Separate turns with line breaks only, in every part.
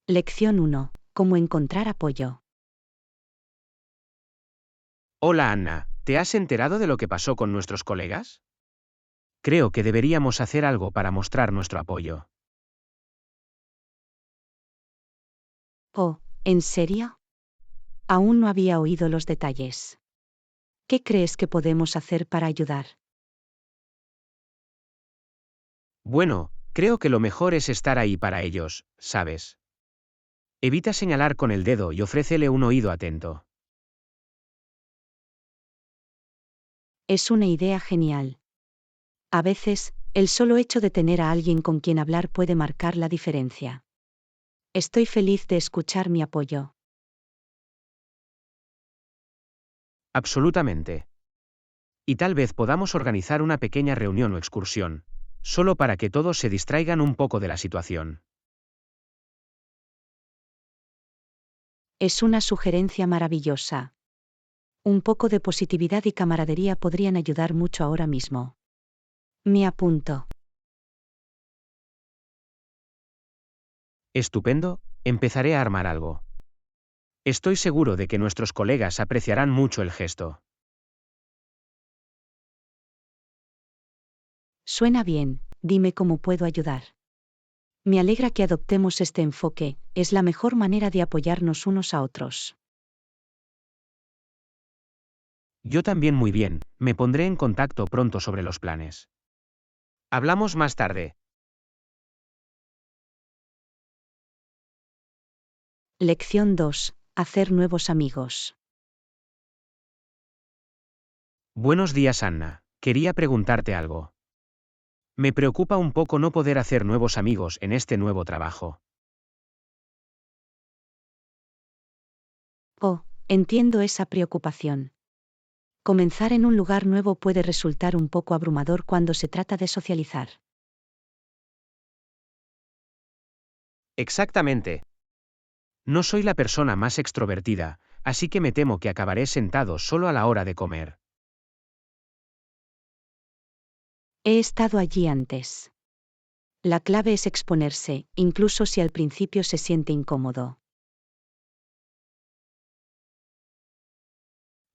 Lección 1. Cómo encontrar apoyo.
Hola Anna, ¿te has enterado de lo que pasó con nuestros colegas? Creo que deberíamos hacer algo para mostrar nuestro apoyo.
Oh, ¿en serio? Aún no había oído los detalles. ¿Qué crees que podemos hacer para ayudar?
Bueno, creo que lo mejor es estar ahí para ellos, ¿sabes? Evita señalar con el dedo y ofrécele un oído atento.
Es una idea genial. A veces, el solo hecho de tener a alguien con quien hablar puede marcar la diferencia. Estoy feliz de escuchar mi apoyo.
Absolutamente. Y tal vez podamos organizar una pequeña reunión o excursión, solo para que todos se distraigan un poco de la situación.
Es una sugerencia maravillosa. Un poco de positividad y camaradería podrían ayudar mucho ahora mismo. Me apunto.
Estupendo, empezaré a armar algo. Estoy seguro de que nuestros colegas apreciarán mucho el gesto.
Suena bien, dime cómo puedo ayudar. Me alegra que adoptemos este enfoque, es la mejor manera de apoyarnos unos a otros.
Yo también muy bien, me pondré en contacto pronto sobre los planes. Hablamos más tarde.
Lección 2. Hacer nuevos amigos.
Buenos días, Anna. Quería preguntarte algo. Me preocupa un poco no poder hacer nuevos amigos en este nuevo trabajo.
Oh, entiendo esa preocupación. Comenzar en un lugar nuevo puede resultar un poco abrumador cuando se trata de socializar.
Exactamente. No soy la persona más extrovertida, así que me temo que acabaré sentado solo a la hora de comer.
He estado allí antes. La clave es exponerse, incluso si al principio se siente incómodo.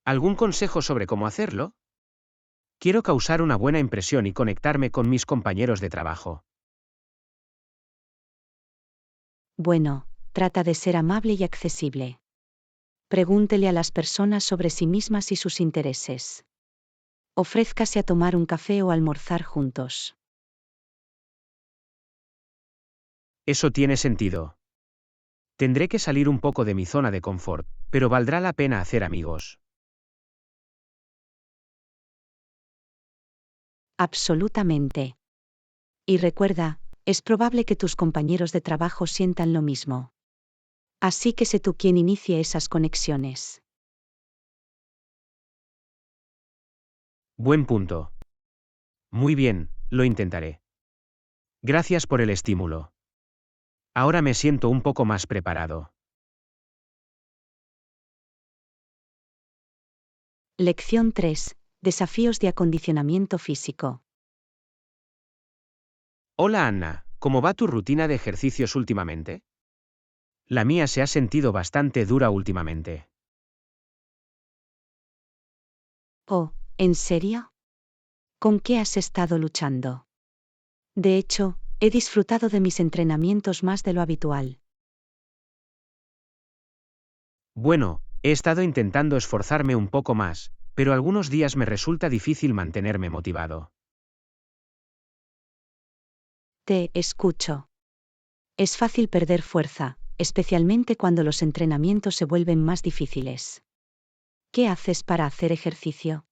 ¿Algún consejo sobre cómo hacerlo? Quiero causar una buena impresión y conectarme con mis compañeros de trabajo.
Bueno, trata de ser amable y accesible. Pregúntele a las personas sobre sí mismas y sus intereses. Ofrézcase a tomar un café o almorzar juntos.
Eso tiene sentido. Tendré que salir un poco de mi zona de confort, pero valdrá la pena hacer amigos.
Absolutamente. Y recuerda, es probable que tus compañeros de trabajo sientan lo mismo. Así que sé tú quien inicie esas conexiones.
Buen punto. Muy bien, lo intentaré. Gracias por el estímulo. Ahora me siento un poco más preparado.
Lección 3. Desafíos de acondicionamiento físico.
Hola Anna, ¿cómo va tu rutina de ejercicios últimamente? La mía se ha sentido bastante dura últimamente.
Oh, ¿en serio? ¿Con qué has estado luchando? De hecho, he disfrutado de mis entrenamientos más de lo habitual.
Bueno, he estado intentando esforzarme un poco más, pero algunos días me resulta difícil mantenerme motivado.
Te escucho. Es fácil perder fuerza, especialmente cuando los entrenamientos se vuelven más difíciles. ¿Qué haces para hacer ejercicio?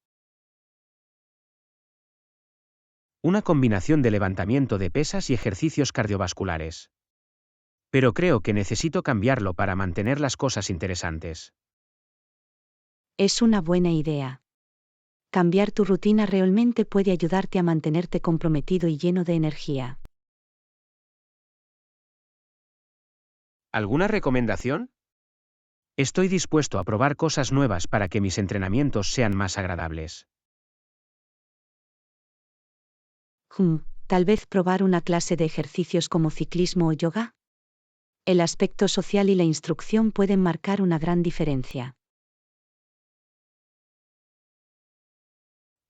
Una combinación de levantamiento de pesas y ejercicios cardiovasculares. Pero creo que necesito cambiarlo para mantener las cosas interesantes.
Es una buena idea. Cambiar tu rutina realmente puede ayudarte a mantenerte comprometido y lleno de energía.
¿Alguna recomendación? Estoy dispuesto a probar cosas nuevas para que mis entrenamientos sean más agradables.
Tal vez probar una clase de ejercicios como ciclismo o yoga. El aspecto social y la instrucción pueden marcar una gran diferencia.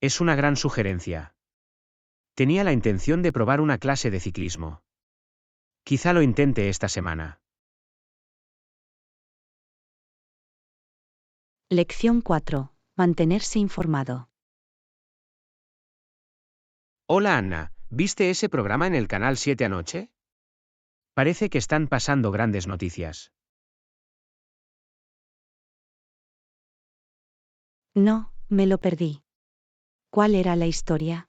Es una gran sugerencia. Tenía la intención de probar una clase de ciclismo. Quizá lo intente esta semana.
Lección 4. Mantenerse informado.
Hola Anna, ¿viste ese programa en el canal 7 anoche? Parece que están pasando grandes noticias.
No, me lo perdí. ¿Cuál era la historia?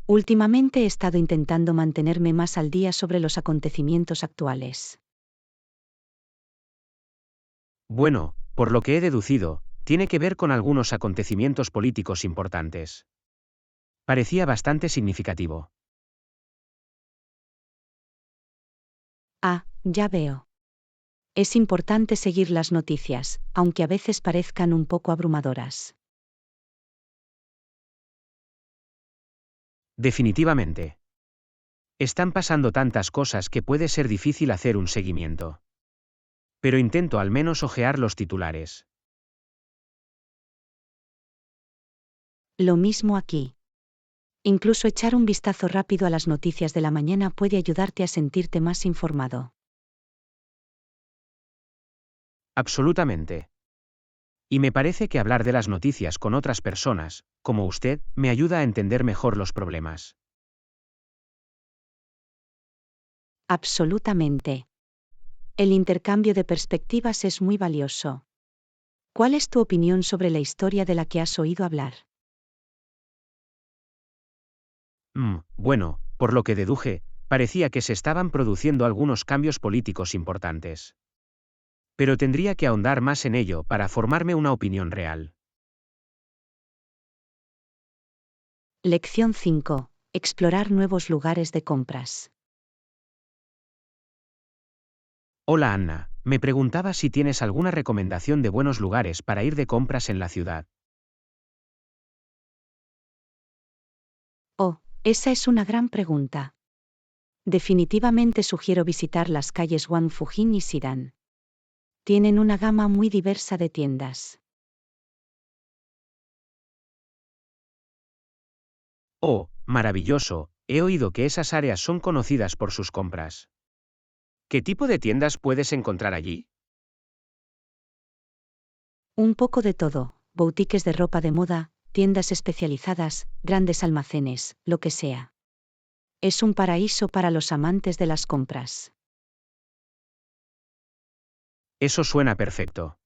Últimamente he estado intentando mantenerme más al día sobre los acontecimientos actuales.
Bueno, por lo que he deducido, tiene que ver con algunos acontecimientos políticos importantes. Parecía bastante significativo.
Ah, ya veo. Es importante seguir las noticias, aunque a veces parezcan un poco abrumadoras.
Definitivamente. Están pasando tantas cosas que puede ser difícil hacer un seguimiento. Pero intento al menos hojear los titulares.
Lo mismo aquí. Incluso echar un vistazo rápido a las noticias de la mañana puede ayudarte a sentirte más informado.
Absolutamente. Y me parece que hablar de las noticias con otras personas, como usted, me ayuda a entender mejor los problemas.
Absolutamente. El intercambio de perspectivas es muy valioso. ¿Cuál es tu opinión sobre la historia de la que has oído hablar?
Bueno, por lo que deduje, parecía que se estaban produciendo algunos cambios políticos importantes. Pero tendría que ahondar más en ello para formarme una opinión real.
Lección 5. Explorar nuevos lugares de compras.
Hola Anna, me preguntaba si tienes alguna recomendación de buenos lugares para ir de compras en la ciudad.
Oh, esa es una gran pregunta. Definitivamente sugiero visitar las calles Wangfujing y Xidan. Tienen una gama muy diversa de tiendas.
Oh, maravilloso, he oído que esas áreas son conocidas por sus compras. ¿Qué tipo de tiendas puedes encontrar allí?
Un poco de todo, boutiques de ropa de moda, tiendas especializadas, grandes almacenes, lo que sea. Es un paraíso para los amantes de las compras.
Eso suena perfecto.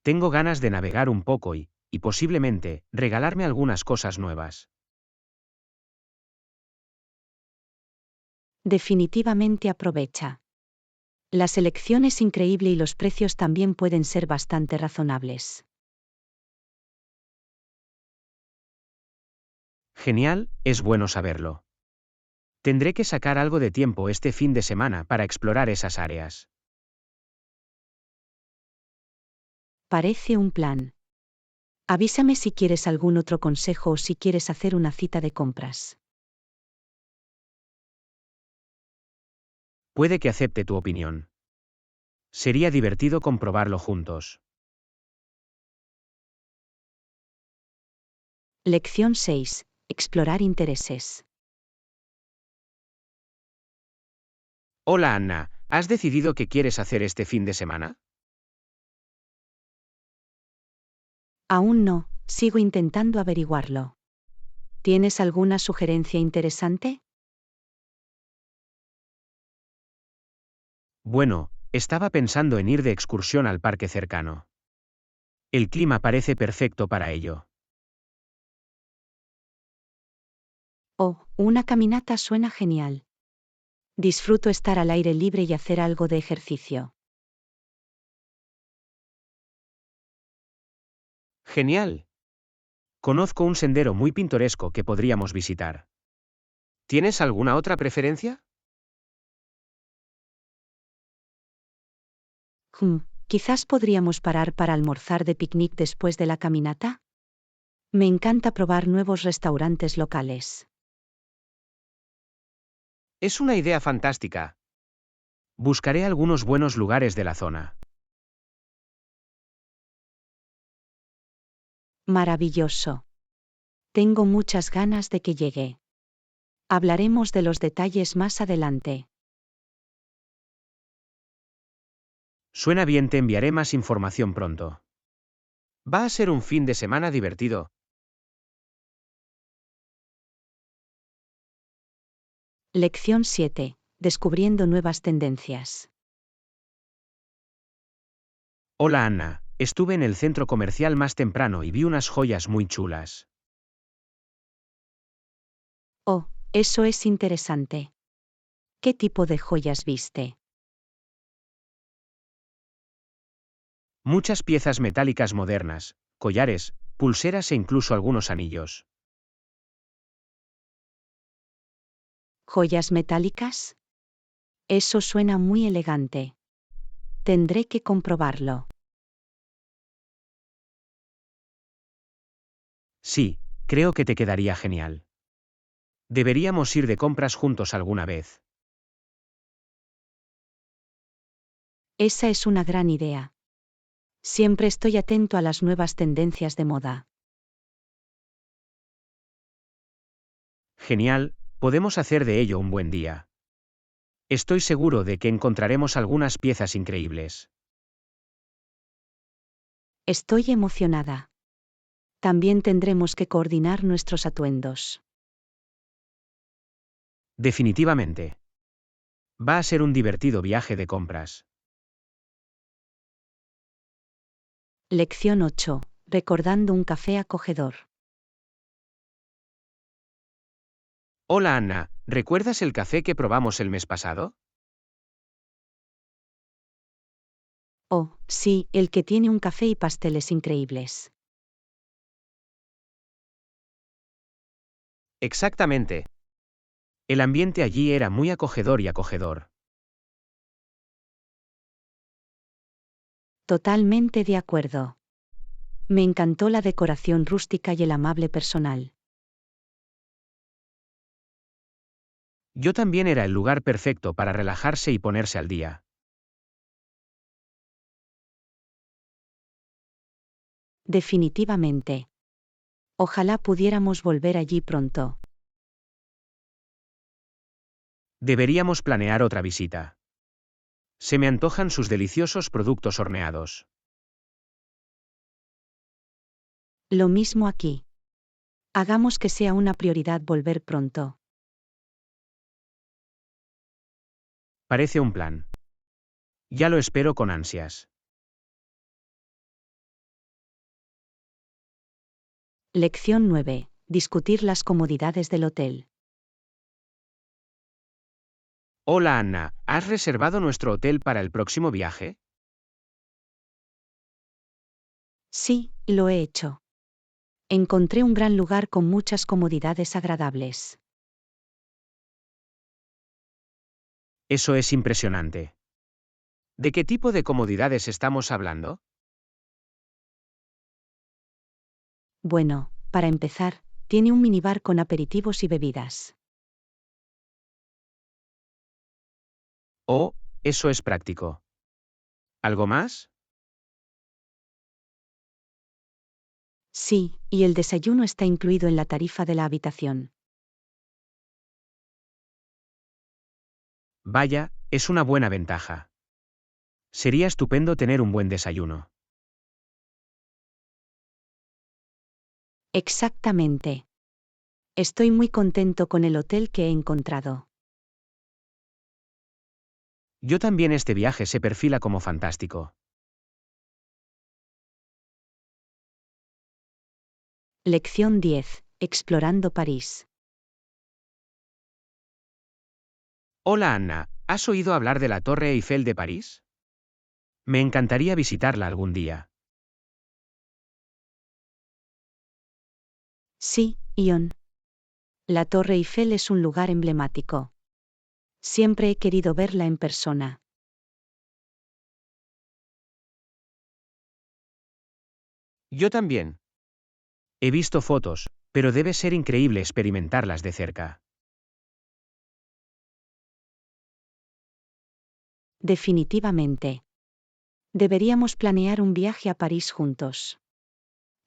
Tengo ganas de navegar un poco y posiblemente, regalarme algunas cosas nuevas.
Definitivamente aprovecha. La selección es increíble y los precios también pueden ser bastante razonables.
Genial, es bueno saberlo. Tendré que sacar algo de tiempo este fin de semana para explorar esas áreas.
Parece un plan. Avísame si quieres algún otro consejo o si quieres hacer una cita de compras.
Puede que acepte tu opinión. Sería divertido comprobarlo juntos.
Lección 6. Explorar intereses.
Hola Anna, ¿has decidido qué quieres hacer este fin de semana?
Aún no, sigo intentando averiguarlo. ¿Tienes alguna sugerencia interesante?
Bueno, estaba pensando en ir de excursión al parque cercano. El clima parece perfecto para ello.
Oh, una caminata suena genial. Disfruto estar al aire libre y hacer algo de ejercicio.
Genial. Conozco un sendero muy pintoresco que podríamos visitar. ¿Tienes alguna otra preferencia?
Quizás podríamos parar para almorzar de picnic después de la caminata. Me encanta probar nuevos restaurantes locales.
Es una idea fantástica. Buscaré algunos buenos lugares de la zona.
Maravilloso. Tengo muchas ganas de que llegue. Hablaremos de los detalles más adelante.
Suena bien, te enviaré más información pronto. Va a ser un fin de semana divertido.
Lección 7. Descubriendo nuevas tendencias.
Hola Anna, estuve en el centro comercial más temprano y vi unas joyas muy chulas.
Oh, eso es interesante. ¿Qué tipo de joyas viste?
Muchas piezas metálicas modernas, collares, pulseras e incluso algunos anillos.
¿Joyas metálicas? Eso suena muy elegante. Tendré que comprobarlo.
Sí, creo que te quedaría genial. Deberíamos ir de compras juntos alguna vez.
Esa es una gran idea. Siempre estoy atento a las nuevas tendencias de moda.
Genial, podemos hacer de ello un buen día. Estoy seguro de que encontraremos algunas piezas increíbles.
Estoy emocionada. También tendremos que coordinar nuestros atuendos.
Definitivamente. Va a ser un divertido viaje de compras.
Lección 8. Recordando un café acogedor.
Hola Anna, ¿recuerdas el café que probamos el mes pasado?
Oh, sí, el que tiene un café y pasteles increíbles.
Exactamente. El ambiente allí era muy acogedor y acogedor.
Totalmente de acuerdo. Me encantó la decoración rústica y el amable personal.
Yo también era el lugar perfecto para relajarse y ponerse al día.
Definitivamente. Ojalá pudiéramos volver allí pronto.
Deberíamos planear otra visita. Se me antojan sus deliciosos productos horneados.
Lo mismo aquí. Hagamos que sea una prioridad volver pronto.
Parece un plan. Ya lo espero con ansias.
Lección 9. Discutir las comodidades del hotel.
Hola Anna, ¿has reservado nuestro hotel para el próximo viaje?
Sí, lo he hecho. Encontré un gran lugar con muchas comodidades agradables.
Eso es impresionante. ¿De qué tipo de comodidades estamos hablando?
Bueno, para empezar, tiene un minibar con aperitivos y bebidas.
Oh, eso es práctico. ¿Algo más?
Sí, y el desayuno está incluido en la tarifa de la habitación.
Vaya, es una buena ventaja. Sería estupendo tener un buen desayuno.
Exactamente. Estoy muy contento con el hotel que he encontrado.
Yo también, este viaje se perfila como fantástico.
Lección 10. Explorando París.
Hola Anna, ¿has oído hablar de la Torre Eiffel de París? Me encantaría visitarla algún día.
Sí, Ion. La Torre Eiffel es un lugar emblemático. Siempre he querido verla en persona.
Yo también. He visto fotos, pero debe ser increíble experimentarlas de cerca.
Definitivamente. Deberíamos planear un viaje a París juntos.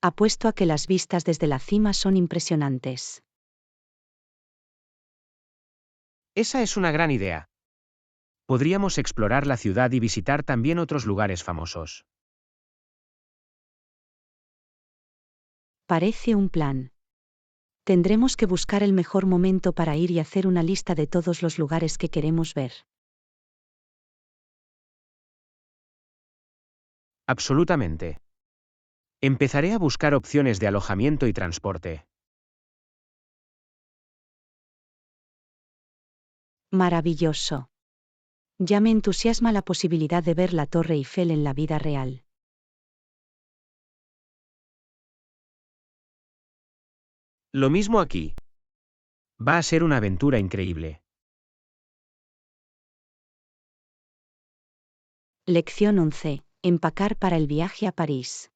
Apuesto a que las vistas desde la cima son impresionantes.
Esa es una gran idea. Podríamos explorar la ciudad y visitar también otros lugares famosos.
Parece un plan. Tendremos que buscar el mejor momento para ir y hacer una lista de todos los lugares que queremos ver.
Absolutamente. Empezaré a buscar opciones de alojamiento y transporte.
Maravilloso. Ya me entusiasma la posibilidad de ver la Torre Eiffel en la vida real.
Lo mismo aquí. Va a ser una aventura increíble.
Lección 11. Empacar para el viaje a París.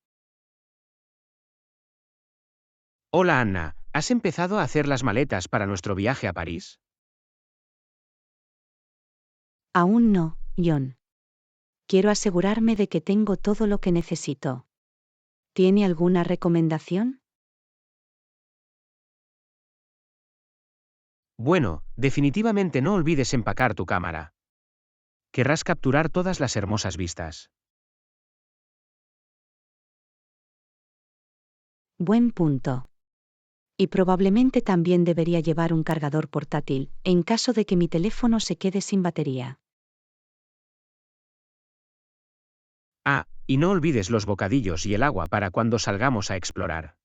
Hola Anna, ¿has empezado a hacer las maletas para nuestro viaje a París?
Aún no, John. Quiero asegurarme de que tengo todo lo que necesito. ¿Tiene alguna recomendación?
Bueno, definitivamente no olvides empacar tu cámara. Querrás capturar todas las hermosas vistas.
Buen punto. Y probablemente también debería llevar un cargador portátil, en caso de que mi teléfono se quede sin batería.
Ah, y no olvides los bocadillos y el agua para cuando salgamos a explorar.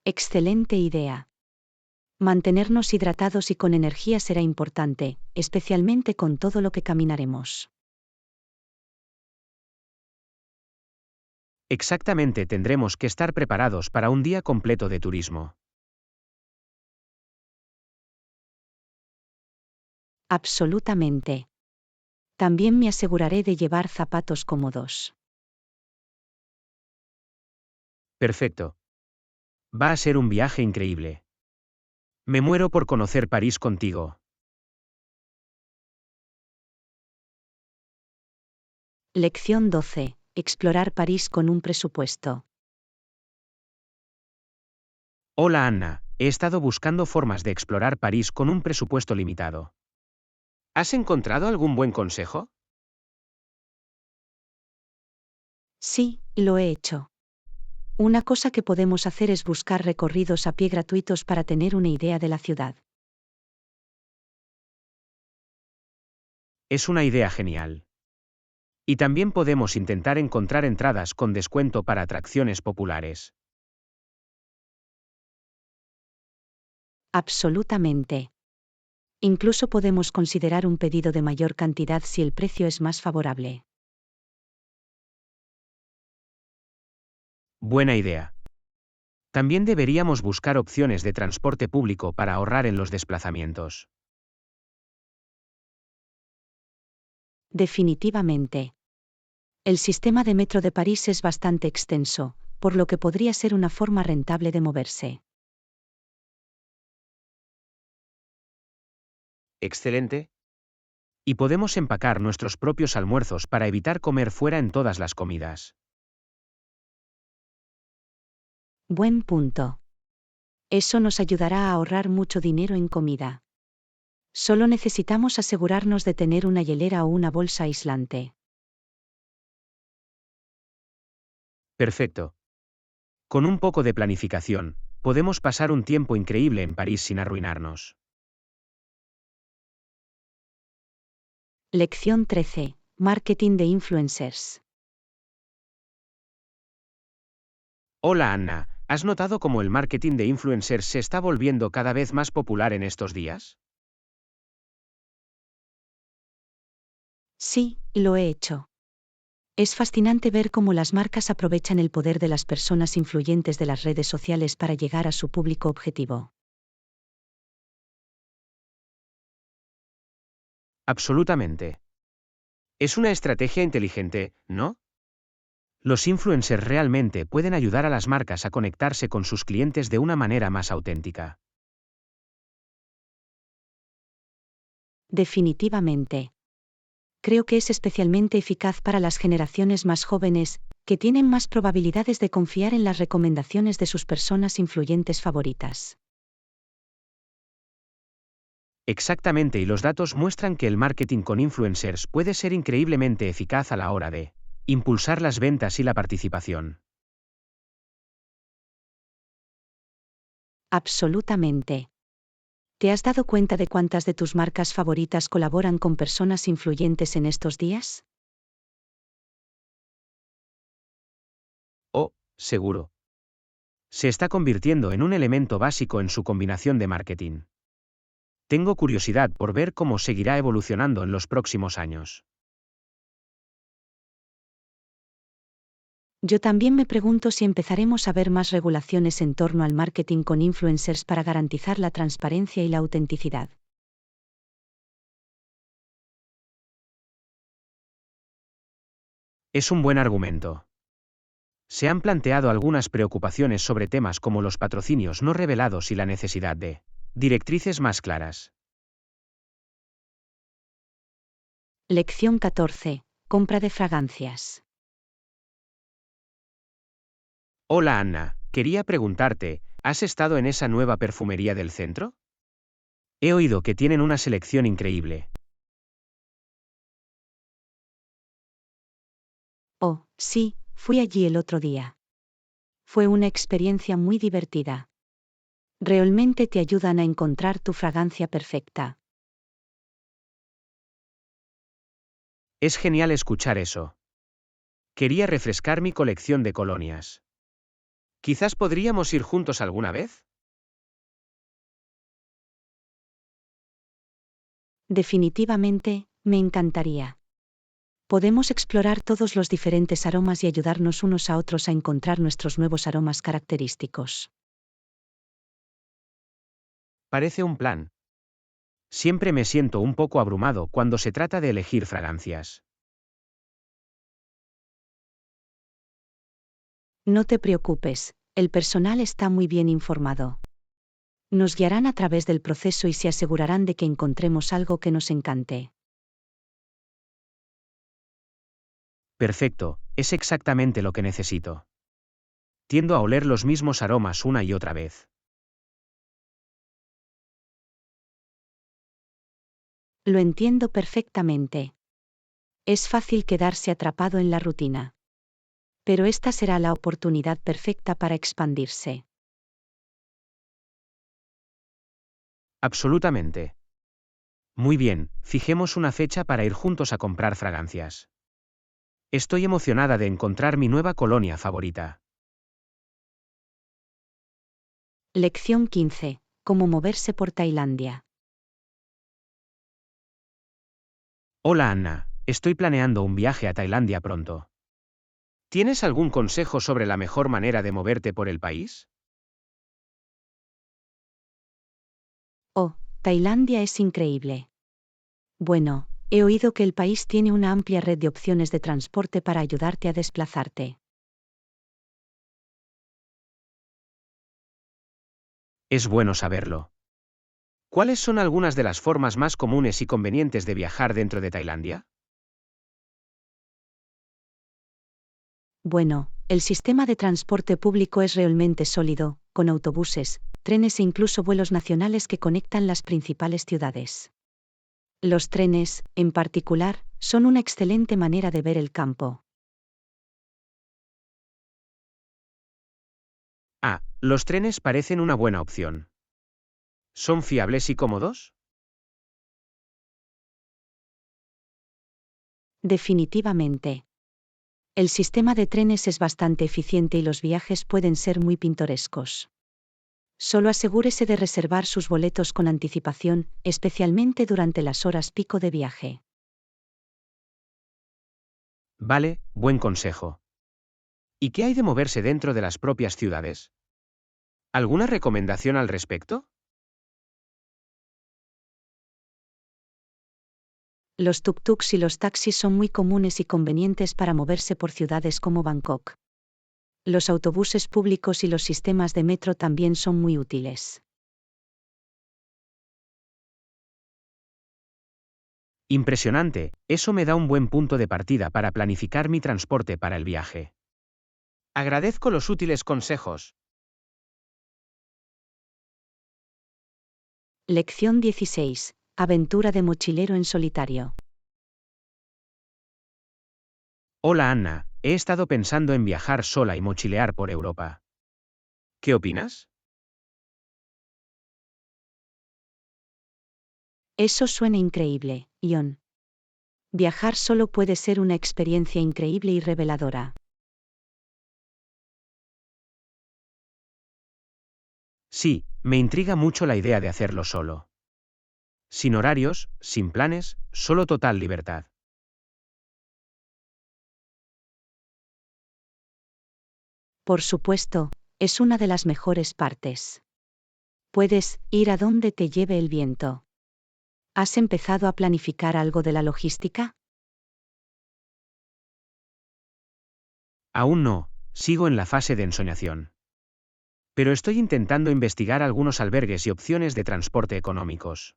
Excelente idea. Mantenernos hidratados y con energía será importante, especialmente con todo lo que caminaremos.
Exactamente, tendremos que estar preparados para un día completo de turismo.
Absolutamente. También me aseguraré de llevar zapatos cómodos.
Perfecto. Va a ser un viaje increíble. Me muero por conocer París contigo.
Lección 12. Explorar París con un presupuesto.
Hola Anna, he estado buscando formas de explorar París con un presupuesto limitado. ¿Has encontrado algún buen consejo?
Sí, lo he hecho. Una cosa que podemos hacer es buscar recorridos a pie gratuitos para tener una idea de la ciudad.
Es una idea genial. Y también podemos intentar encontrar entradas con descuento para atracciones populares.
Absolutamente. Incluso podemos considerar un pedido de mayor cantidad si el precio es más favorable.
Buena idea. También deberíamos buscar opciones de transporte público para ahorrar en los desplazamientos.
Definitivamente. El sistema de metro de París es bastante extenso, por lo que podría ser una forma rentable de moverse.
Excelente. Y podemos empacar nuestros propios almuerzos para evitar comer fuera en todas las comidas.
Buen punto. Eso nos ayudará a ahorrar mucho dinero en comida. Solo necesitamos asegurarnos de tener una hielera o una bolsa aislante.
Perfecto. Con un poco de planificación, podemos pasar un tiempo increíble en París sin arruinarnos.
Lección 13. Marketing de influencers.
Hola Anna, ¿has notado cómo el marketing de influencers se está volviendo cada vez más popular en estos días?
Sí, lo he hecho. Es fascinante ver cómo las marcas aprovechan el poder de las personas influyentes de las redes sociales para llegar a su público objetivo.
Absolutamente. Es una estrategia inteligente, ¿no? Los influencers realmente pueden ayudar a las marcas a conectarse con sus clientes de una manera más auténtica.
Definitivamente. Creo que es especialmente eficaz para las generaciones más jóvenes, que tienen más probabilidades de confiar en las recomendaciones de sus personas influyentes favoritas.
Exactamente, y los datos muestran que el marketing con influencers puede ser increíblemente eficaz a la hora de impulsar las ventas y la participación.
Absolutamente. ¿Te has dado cuenta de cuántas de tus marcas favoritas colaboran con personas influyentes en estos días?
Oh, seguro. Se está convirtiendo en un elemento básico en su combinación de marketing. Tengo curiosidad por ver cómo seguirá evolucionando en los próximos años.
Yo también me pregunto si empezaremos a ver más regulaciones en torno al marketing con influencers para garantizar la transparencia y la autenticidad.
Es un buen argumento. Se han planteado algunas preocupaciones sobre temas como los patrocinios no revelados y la necesidad de directrices más claras.
Lección 14. Compra de fragancias.
Hola Anna, quería preguntarte, ¿has estado en esa nueva perfumería del centro? He oído que tienen una selección increíble.
Oh, sí, fui allí el otro día. Fue una experiencia muy divertida. Realmente te ayudan a encontrar tu fragancia perfecta.
Es genial escuchar eso. Quería refrescar mi colección de colonias. Quizás podríamos ir juntos alguna vez.
Definitivamente, me encantaría. Podemos explorar todos los diferentes aromas y ayudarnos unos a otros a encontrar nuestros nuevos aromas característicos.
Parece un plan. Siempre me siento un poco abrumado cuando se trata de elegir fragancias.
No te preocupes, el personal está muy bien informado. Nos guiarán a través del proceso y se asegurarán de que encontremos algo que nos encante.
Perfecto, es exactamente lo que necesito. Tiendo a oler los mismos aromas una y otra vez.
Lo entiendo perfectamente. Es fácil quedarse atrapado en la rutina. Pero esta será la oportunidad perfecta para expandirse.
Absolutamente. Muy bien, fijemos una fecha para ir juntos a comprar fragancias. Estoy emocionada de encontrar mi nueva colonia favorita.
Lección 15. Cómo moverse por Tailandia.
Hola Anna, estoy planeando un viaje a Tailandia pronto. ¿Tienes algún consejo sobre la mejor manera de moverte por el país?
Oh, Tailandia es increíble. Bueno, he oído que el país tiene una amplia red de opciones de transporte para ayudarte a desplazarte.
Es bueno saberlo. ¿Cuáles son algunas de las formas más comunes y convenientes de viajar dentro de Tailandia?
Bueno, el sistema de transporte público es realmente sólido, con autobuses, trenes e incluso vuelos nacionales que conectan las principales ciudades. Los trenes, en particular, son una excelente manera de ver el campo.
Ah, los trenes parecen una buena opción. ¿Son fiables y cómodos?
Definitivamente. El sistema de trenes es bastante eficiente y los viajes pueden ser muy pintorescos. Solo asegúrese de reservar sus boletos con anticipación, especialmente durante las horas pico de viaje.
Vale, buen consejo. ¿Y qué hay de moverse dentro de las propias ciudades? ¿Alguna recomendación al respecto?
Los tuk-tuks y los taxis son muy comunes y convenientes para moverse por ciudades como Bangkok. Los autobuses públicos y los sistemas de metro también son muy útiles.
Impresionante, eso me da un buen punto de partida para planificar mi transporte para el viaje. Agradezco los útiles consejos.
Lección 16. Aventura de mochilero en solitario.
Hola Anna, he estado pensando en viajar sola y mochilear por Europa. ¿Qué opinas?
Eso suena increíble, Ion. Viajar solo puede ser una experiencia increíble y reveladora.
Sí, me intriga mucho la idea de hacerlo solo. Sin horarios, sin planes, solo total libertad.
Por supuesto, es una de las mejores partes. Puedes ir a donde te lleve el viento. ¿Has empezado a planificar algo de la logística?
Aún no, sigo en la fase de ensoñación. Pero estoy intentando investigar algunos albergues y opciones de transporte económicos.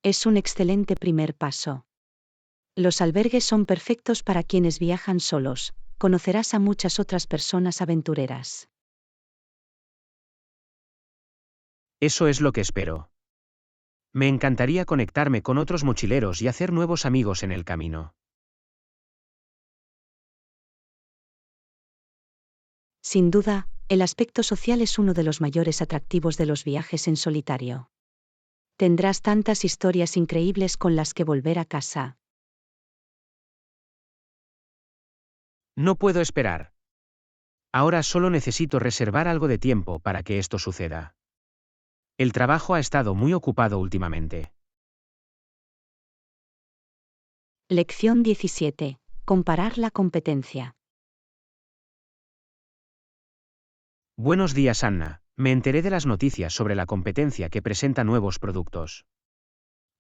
Es un excelente primer paso. Los albergues son perfectos para quienes viajan solos, conocerás a muchas otras personas aventureras.
Eso es lo que espero. Me encantaría conectarme con otros mochileros y hacer nuevos amigos en el camino.
Sin duda, el aspecto social es uno de los mayores atractivos de los viajes en solitario. Tendrás tantas historias increíbles con las que volver a casa.
No puedo esperar. Ahora solo necesito reservar algo de tiempo para que esto suceda. El trabajo ha estado muy ocupado últimamente.
Lección 17. Comparar la competencia.
Buenos días, Anna. Me enteré de las noticias sobre la competencia que presenta nuevos productos.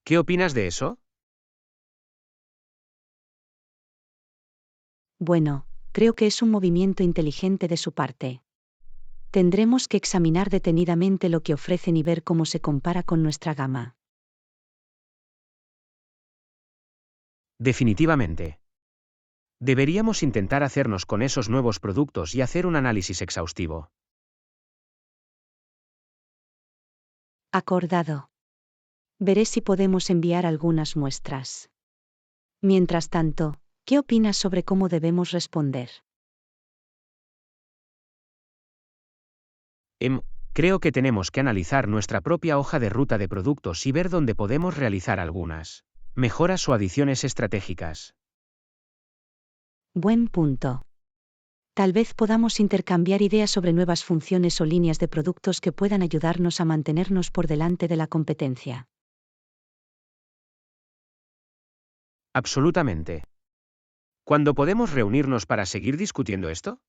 ¿Qué opinas de eso?
Bueno, creo que es un movimiento inteligente de su parte. Tendremos que examinar detenidamente lo que ofrecen y ver cómo se compara con nuestra gama.
Definitivamente. Deberíamos intentar hacernos con esos nuevos productos y hacer un análisis exhaustivo.
Acordado. Veré si podemos enviar algunas muestras. Mientras tanto, ¿qué opinas sobre cómo debemos responder?
Em, Creo que tenemos que analizar nuestra propia hoja de ruta de productos y ver dónde podemos realizar algunas mejoras o adiciones estratégicas.
Buen punto. Tal vez podamos intercambiar ideas sobre nuevas funciones o líneas de productos que puedan ayudarnos a mantenernos por delante de la competencia.
Absolutamente. ¿Cuándo podemos reunirnos para seguir discutiendo esto?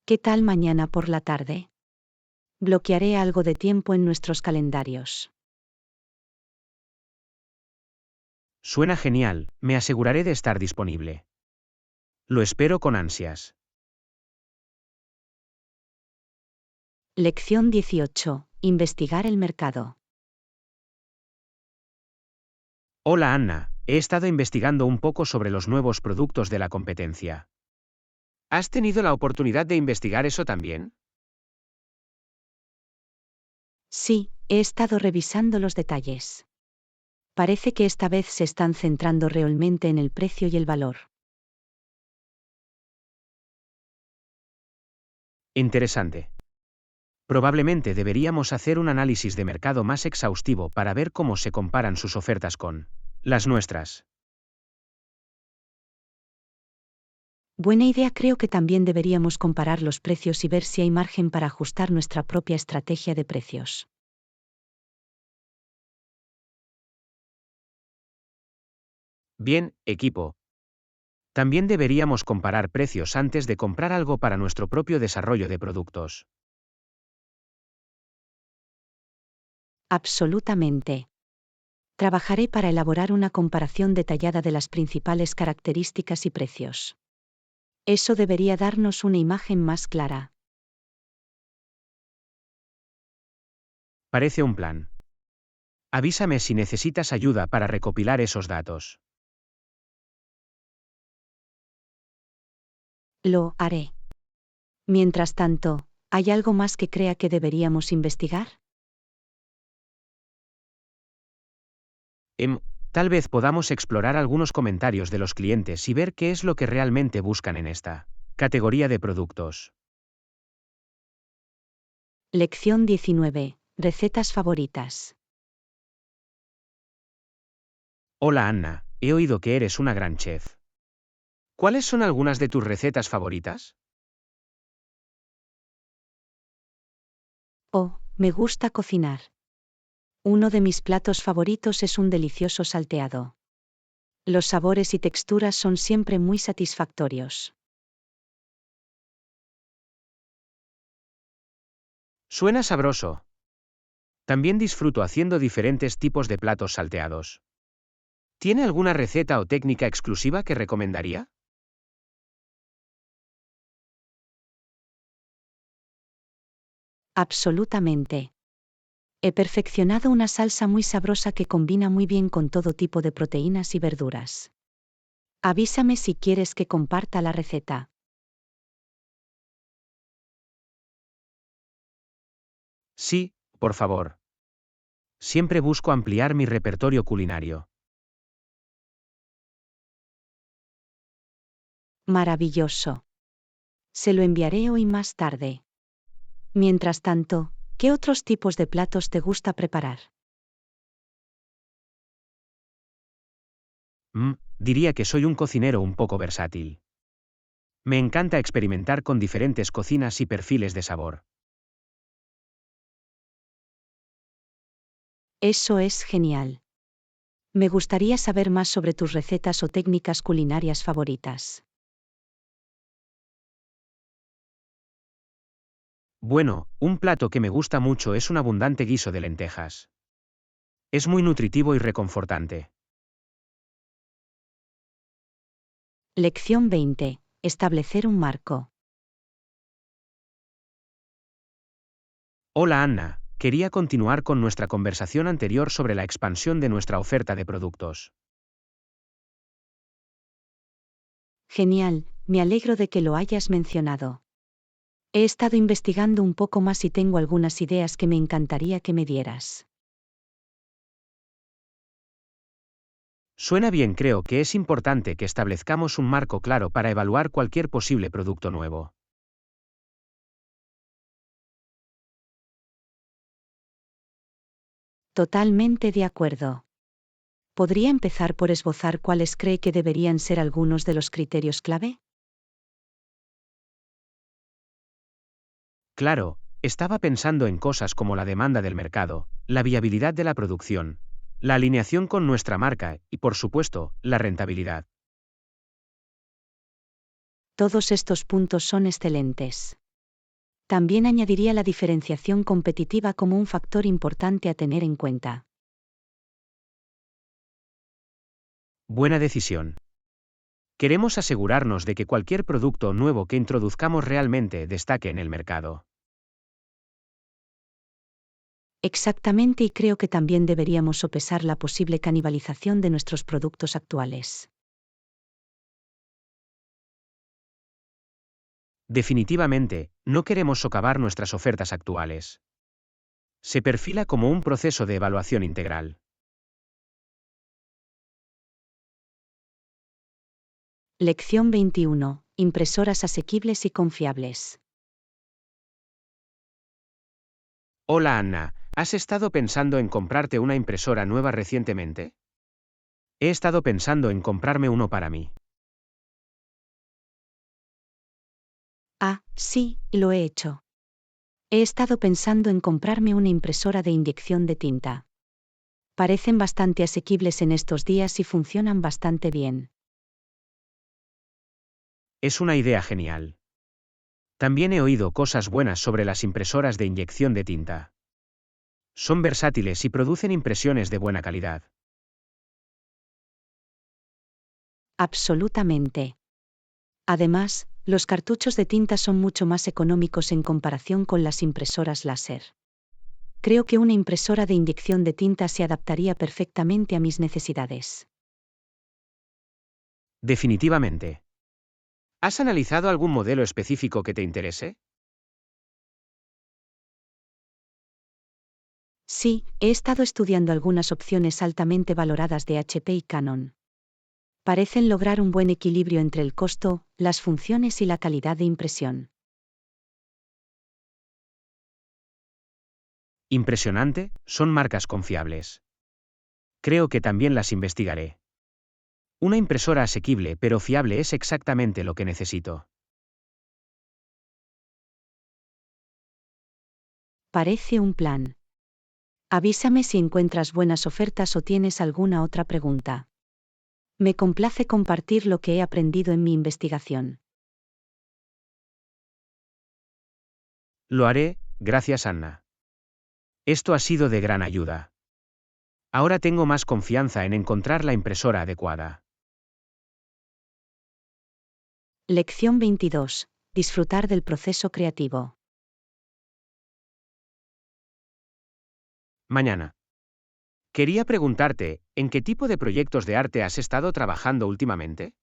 ¿Qué tal mañana por la tarde? Bloquearé algo de tiempo en nuestros calendarios.
Suena genial, me aseguraré de estar disponible. Lo espero con ansias.
Lección 18. Investigar el mercado.
Hola Anna, he estado investigando un poco sobre los nuevos productos de la competencia. ¿Has tenido la oportunidad de investigar eso también?
Sí, he estado revisando los detalles. Parece que esta vez se están centrando realmente en el precio y el valor.
Interesante. Probablemente deberíamos hacer un análisis de mercado más exhaustivo para ver cómo se comparan sus ofertas con las nuestras.
Buena idea, creo que también deberíamos comparar los precios y ver si hay margen para ajustar nuestra propia estrategia de precios.
Bien, equipo. También deberíamos comparar precios antes de comprar algo para nuestro propio desarrollo de productos.
Absolutamente. Trabajaré para elaborar una comparación detallada de las principales características y precios. Eso debería darnos una imagen más clara.
Parece un plan. Avísame si necesitas ayuda para recopilar esos datos.
Lo haré. Mientras tanto, ¿hay algo más que crea que deberíamos investigar?
Tal vez podamos explorar algunos comentarios de los clientes y ver qué es lo que realmente buscan en esta categoría de productos.
Lección 19. Recetas favoritas.
Hola Anna, he oído que eres una gran chef. ¿Cuáles son algunas de tus recetas favoritas?
Oh, me gusta cocinar. Uno de mis platos favoritos es un delicioso salteado. Los sabores y texturas son siempre muy satisfactorios.
Suena sabroso. También disfruto haciendo diferentes tipos de platos salteados. ¿Tiene alguna receta o técnica exclusiva que recomendaría?
Absolutamente. He perfeccionado una salsa muy sabrosa que combina muy bien con todo tipo de proteínas y verduras. Avísame si quieres que comparta la receta.
Sí, por favor. Siempre busco ampliar mi repertorio culinario.
Maravilloso. Se lo enviaré hoy más tarde. Mientras tanto, ¿qué otros tipos de platos te gusta preparar?
Diría que soy un cocinero un poco versátil. Me encanta experimentar con diferentes cocinas y perfiles de sabor.
Eso es genial. Me gustaría saber más sobre tus recetas o técnicas culinarias favoritas.
Bueno, un plato que me gusta mucho es un abundante guiso de lentejas. Es muy nutritivo y reconfortante.
Lección 20. Establecer un marco.
Hola Anna, quería continuar con nuestra conversación anterior sobre la expansión de nuestra oferta de productos.
Genial, me alegro de que lo hayas mencionado. He estado investigando un poco más y tengo algunas ideas que me encantaría que me dieras.
Suena bien, creo que es importante que establezcamos un marco claro para evaluar cualquier posible producto nuevo.
Totalmente de acuerdo. ¿Podría empezar por esbozar cuáles cree que deberían ser algunos de los criterios clave?
Claro, estaba pensando en cosas como la demanda del mercado, la viabilidad de la producción, la alineación con nuestra marca y, por supuesto, la rentabilidad.
Todos estos puntos son excelentes. También añadiría la diferenciación competitiva como un factor importante a tener en cuenta.
Buena decisión. Queremos asegurarnos de que cualquier producto nuevo que introduzcamos realmente destaque en el mercado.
Exactamente, y creo que también deberíamos sopesar la posible canibalización de nuestros productos actuales.
Definitivamente, no queremos socavar nuestras ofertas actuales. Se perfila como un proceso de evaluación integral.
Lección 21. Impresoras asequibles y confiables.
Hola Anna, ¿has estado pensando en comprarte una impresora nueva recientemente? He estado pensando en comprarme uno para mí.
Ah, sí, lo he hecho. He estado pensando en comprarme una impresora de inyección de tinta. Parecen bastante asequibles en estos días y funcionan bastante bien.
Es una idea genial. También he oído cosas buenas sobre las impresoras de inyección de tinta. Son versátiles y producen impresiones de buena calidad.
Absolutamente. Además, los cartuchos de tinta son mucho más económicos en comparación con las impresoras láser. creo que una impresora de inyección de tinta se adaptaría perfectamente a mis necesidades.
Definitivamente. ¿Has analizado algún modelo específico que te interese?
Sí, he estado estudiando algunas opciones altamente valoradas de HP y Canon. Parecen lograr un buen equilibrio entre el costo, las funciones y la calidad de impresión.
Impresionante, son marcas confiables. Creo que también las investigaré. Una impresora asequible pero fiable es exactamente lo que necesito.
Parece un plan. Avísame si encuentras buenas ofertas o tienes alguna otra pregunta. Me complace compartir lo que he aprendido en mi investigación.
Lo haré, gracias Anna. Esto ha sido de gran ayuda. Ahora tengo más confianza en encontrar la impresora adecuada.
Lección 22. Disfrutar del proceso creativo.
Mañana. Quería preguntarte, ¿en qué tipo de proyectos de arte has estado trabajando últimamente?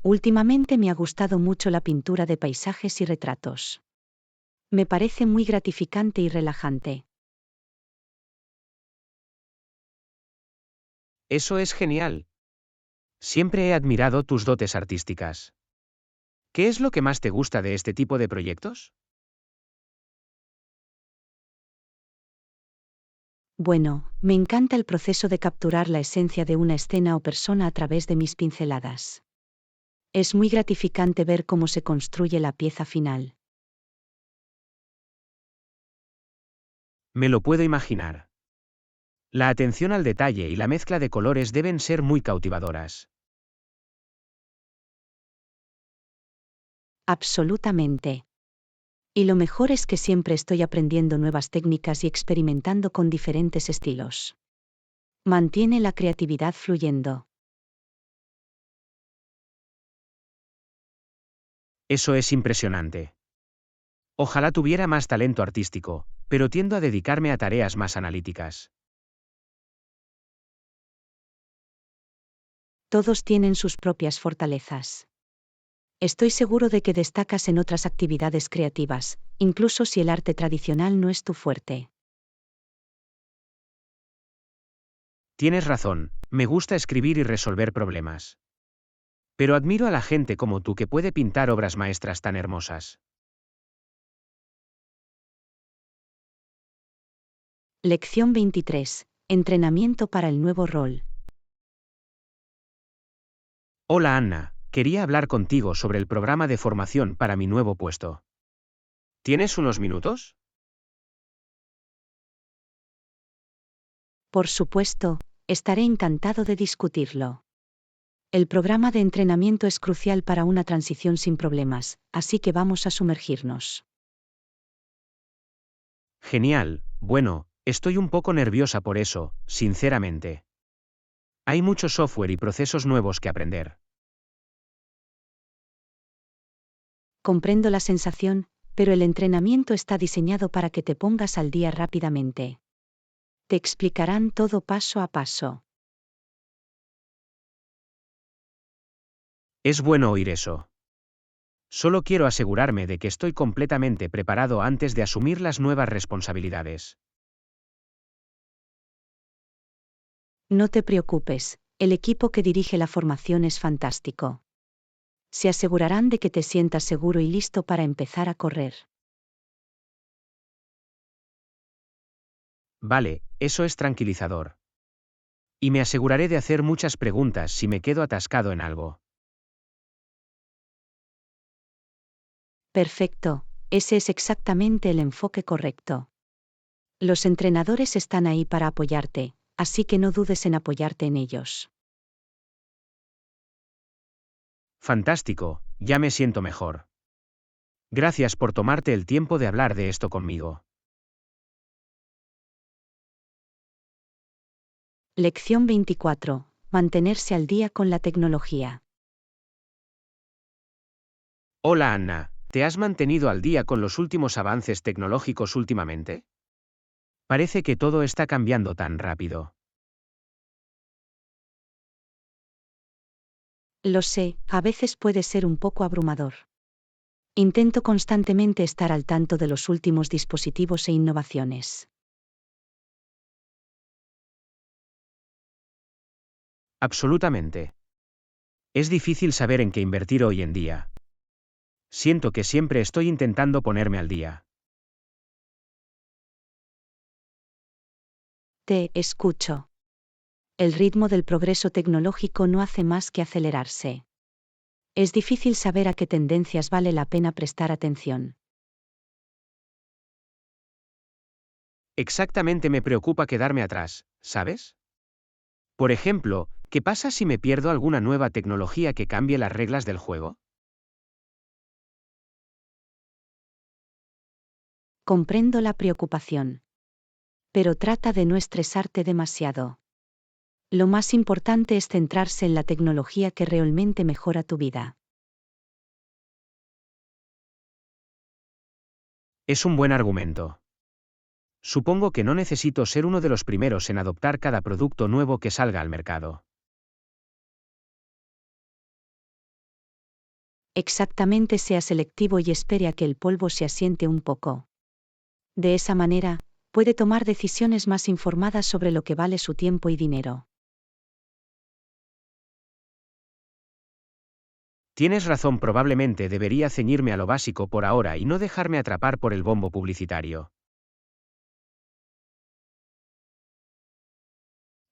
Últimamente me ha gustado mucho la pintura de paisajes y retratos. Me parece muy gratificante y relajante.
Eso es genial. Siempre he admirado tus dotes artísticas. ¿Qué es lo que más te gusta de este tipo de proyectos?
Bueno, me encanta el proceso de capturar la esencia de una escena o persona a través de mis pinceladas. Es muy gratificante ver cómo se construye la pieza final.
Me lo puedo imaginar. La atención al detalle y la mezcla de colores deben ser muy cautivadoras.
Absolutamente. Y lo mejor es que siempre estoy aprendiendo nuevas técnicas y experimentando con diferentes estilos. Mantiene la creatividad fluyendo.
Eso es impresionante. Ojalá tuviera más talento artístico, pero tiendo a dedicarme a tareas más analíticas.
Todos tienen sus propias fortalezas. Estoy seguro de que destacas en otras actividades creativas, incluso si el arte tradicional no es tu fuerte.
Tienes razón, me gusta escribir y resolver problemas. Pero admiro a la gente como tú que puede pintar obras maestras tan hermosas.
Lección 23. Entrenamiento para el nuevo rol.
Hola Anna, quería hablar contigo sobre el programa de formación para mi nuevo puesto. ¿Tienes unos minutos?
Por supuesto, estaré encantado de discutirlo. El programa de entrenamiento es crucial para una transición sin problemas, así que vamos a sumergirnos.
Genial, bueno, estoy un poco nerviosa por eso, sinceramente. Hay mucho software y procesos nuevos que aprender.
Comprendo la sensación, pero el entrenamiento está diseñado para que te pongas al día rápidamente. Te explicarán todo paso a paso.
Es bueno oír eso. Solo quiero asegurarme de que estoy completamente preparado antes de asumir las nuevas responsabilidades.
No te preocupes, el equipo que dirige la formación es fantástico. Se asegurarán de que te sientas seguro y listo para empezar a correr.
Vale, eso es tranquilizador. Y me aseguraré de hacer muchas preguntas si me quedo atascado en algo.
Perfecto, ese es exactamente el enfoque correcto. Los entrenadores están ahí para apoyarte, así que no dudes en apoyarte en ellos.
Fantástico, ya me siento mejor. Gracias por tomarte el tiempo de hablar de esto conmigo.
Lección 24. Mantenerse al día con la tecnología.
Hola Anna, ¿Te has mantenido al día con los últimos avances tecnológicos últimamente? Parece que todo está cambiando tan rápido.
Lo sé, a veces puede ser un poco abrumador. Intento constantemente estar al tanto de los últimos dispositivos e innovaciones.
Absolutamente. Es difícil saber en qué invertir hoy en día. Siento que siempre estoy intentando ponerme al día.
Te escucho. El ritmo del progreso tecnológico no hace más que acelerarse. Es difícil saber a qué tendencias vale la pena prestar atención.
Exactamente, me preocupa quedarme atrás, ¿sabes? Por ejemplo, ¿qué pasa si me pierdo alguna nueva tecnología que cambie las reglas del juego?
Comprendo la preocupación. Pero trata de no estresarte demasiado. Lo más importante es centrarse en la tecnología que realmente mejora tu vida.
Es un buen argumento. Supongo que no necesito ser uno de los primeros en adoptar cada producto nuevo que salga al mercado.
Exactamente, sea selectivo y espere a que el polvo se asiente un poco. De esa manera, puede tomar decisiones más informadas sobre lo que vale su tiempo y dinero.
Tienes razón, probablemente debería ceñirme a lo básico por ahora y no dejarme atrapar por el bombo publicitario.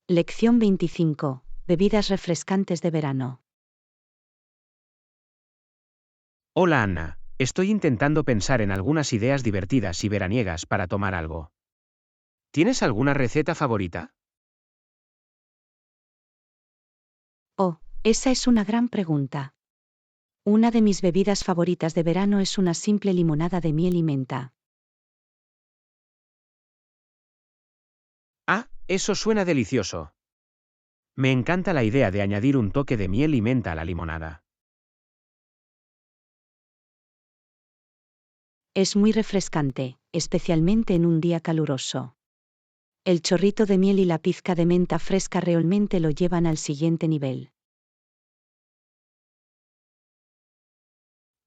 Lección 25. Bebidas refrescantes de verano.
Hola Anna, estoy intentando pensar en algunas ideas divertidas y veraniegas para tomar algo. ¿Tienes alguna receta favorita?
Oh, esa es una gran pregunta. Una de mis bebidas favoritas de verano es una simple limonada de miel y menta.
Ah, eso suena delicioso. Me encanta la idea de añadir un toque de miel y menta a la limonada.
Es muy refrescante, especialmente en un día caluroso. El chorrito de miel y la pizca de menta fresca realmente lo llevan al siguiente nivel.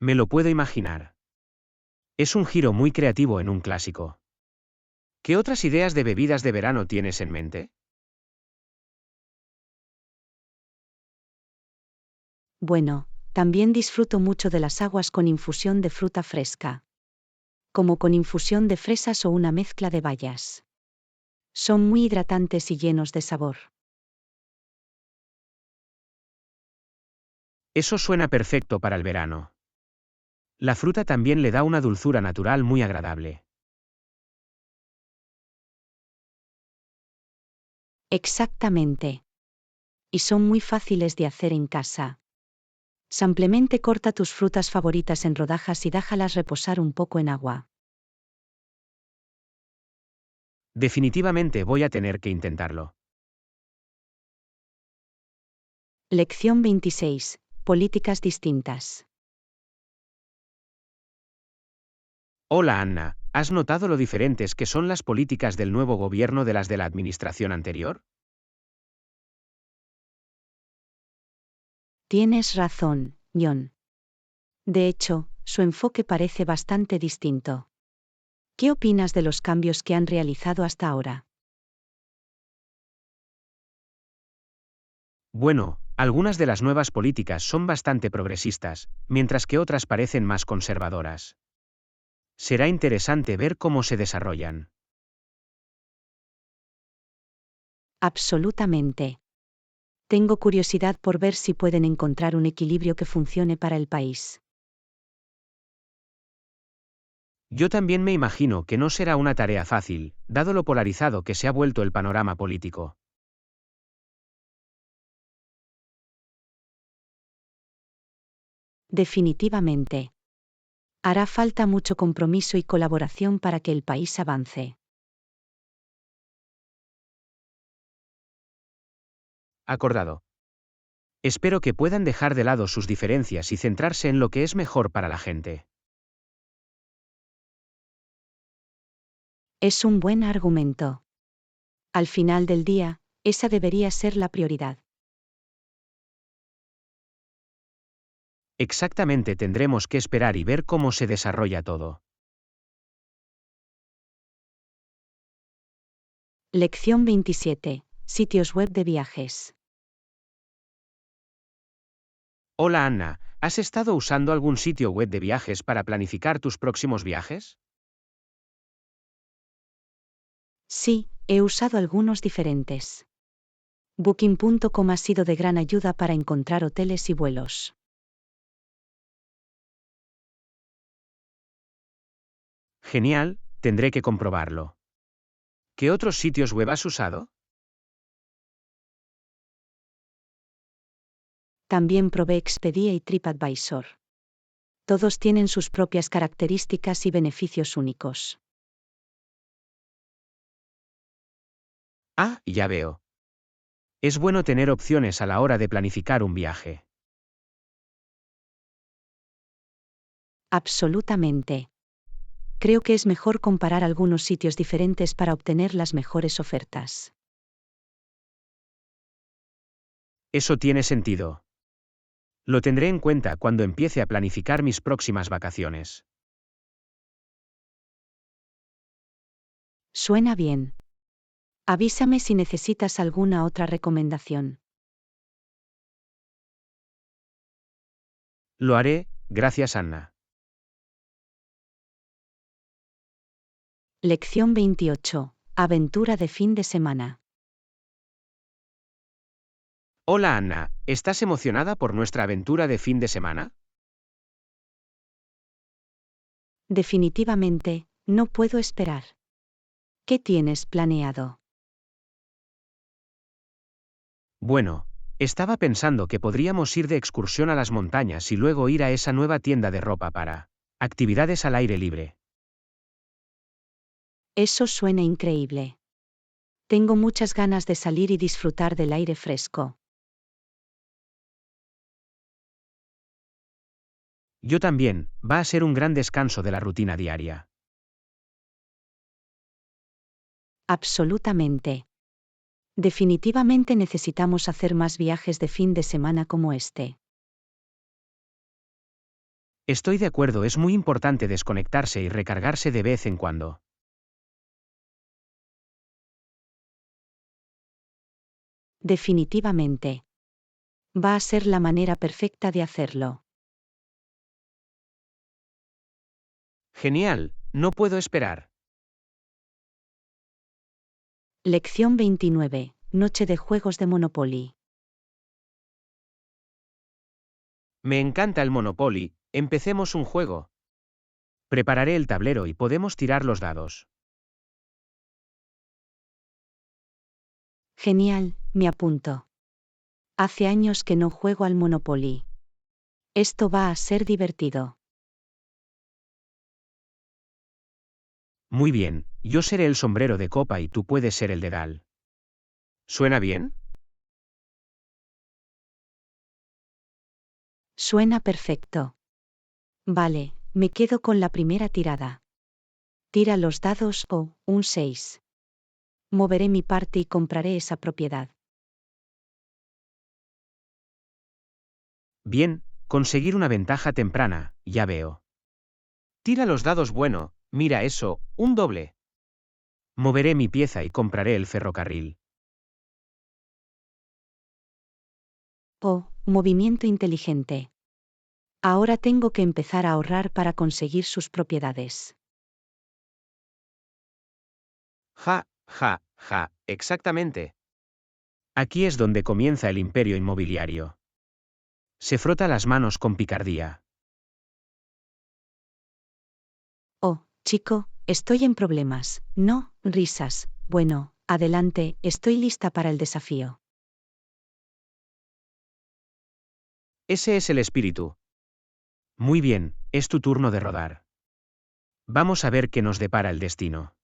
Me lo puedo imaginar. Es un giro muy creativo en un clásico. ¿Qué otras ideas de bebidas de verano tienes en mente?
Bueno, también disfruto mucho de las aguas con infusión de fruta fresca, como con infusión de fresas o una mezcla de bayas. Son muy hidratantes y llenos de sabor.
Eso suena perfecto para el verano. La fruta también le da una dulzura natural muy agradable.
Exactamente. Y son muy fáciles de hacer en casa. Simplemente corta tus frutas favoritas en rodajas y déjalas reposar un poco en agua.
Definitivamente voy a tener que intentarlo.
Lección 26. Políticas distintas.
Hola Anna, ¿has notado lo diferentes que son las políticas del nuevo gobierno de las de la administración anterior?
Tienes razón, John. De hecho, su enfoque parece bastante distinto. ¿Qué opinas de los cambios que han realizado hasta ahora?
Bueno, algunas de las nuevas políticas son bastante progresistas, mientras que otras parecen más conservadoras. Será interesante ver cómo se desarrollan.
Absolutamente. Tengo curiosidad por ver si pueden encontrar un equilibrio que funcione para el país.
Yo también me imagino que no será una tarea fácil, dado lo polarizado que se ha vuelto el panorama político.
Definitivamente. Hará falta mucho compromiso y colaboración para que el país avance.
Acordado. Espero que puedan dejar de lado sus diferencias y centrarse en lo que es mejor para la gente.
Es un buen argumento. Al final del día, esa debería ser la prioridad.
Exactamente, tendremos que esperar y ver cómo se desarrolla todo.
Lección 27. Sitios web de viajes.
Hola Anna, ¿has estado usando algún sitio web de viajes para planificar tus próximos viajes?
Sí, he usado algunos diferentes. Booking.com ha sido de gran ayuda para encontrar hoteles y vuelos.
Genial, tendré que comprobarlo. ¿Qué otros sitios web has usado?
También probé Expedia y TripAdvisor. Todos tienen sus propias características y beneficios únicos.
Ah, ya veo. Es bueno tener opciones a la hora de planificar un viaje.
Absolutamente. Creo que es mejor comparar algunos sitios diferentes para obtener las mejores ofertas.
Eso tiene sentido. Lo tendré en cuenta cuando empiece a planificar mis próximas vacaciones.
Suena bien. Avísame si necesitas alguna otra recomendación.
Lo haré, gracias Anna.
Lección 28. Aventura de fin de semana.
Hola Anna, ¿estás emocionada por nuestra aventura de fin de semana?
Definitivamente, no puedo esperar. ¿Qué tienes planeado?
Bueno, estaba pensando que podríamos ir de excursión a las montañas y luego ir a esa nueva tienda de ropa para actividades al aire libre.
Eso suena increíble. Tengo muchas ganas de salir y disfrutar del aire fresco.
Yo también, va a ser un gran descanso de la rutina diaria.
Absolutamente. Definitivamente necesitamos hacer más viajes de fin de semana como este.
Estoy de acuerdo, es muy importante desconectarse y recargarse de vez en cuando.
Definitivamente. Va a ser la manera perfecta de hacerlo.
Genial, no puedo esperar.
Lección 29. Noche de juegos de Monopoly.
Me encanta el Monopoly, empecemos un juego. Prepararé el tablero y podemos tirar los dados.
Genial, me apunto. Hace años que no juego al Monopoly. Esto va a ser divertido.
Muy bien, yo seré el sombrero de copa y tú puedes ser el dedal. ¿Suena bien?
Suena perfecto. Vale, me quedo con la primera tirada. Tira los dados o, un 6. Moveré mi parte y compraré esa propiedad.
Bien, conseguir una ventaja temprana, ya veo. Tira los dados, bueno, mira eso, un doble. Moveré mi pieza y compraré el ferrocarril.
Oh, movimiento inteligente. Ahora tengo que empezar a ahorrar para conseguir sus propiedades.
Ja, ja, ja, exactamente. Aquí es donde comienza el imperio inmobiliario. Se frota las manos con picardía.
Oh, chico, estoy en problemas. No, risas. Bueno, adelante, estoy lista para el desafío.
Ese es el espíritu. Muy bien, es tu turno de rodar. Vamos a ver qué nos depara el destino.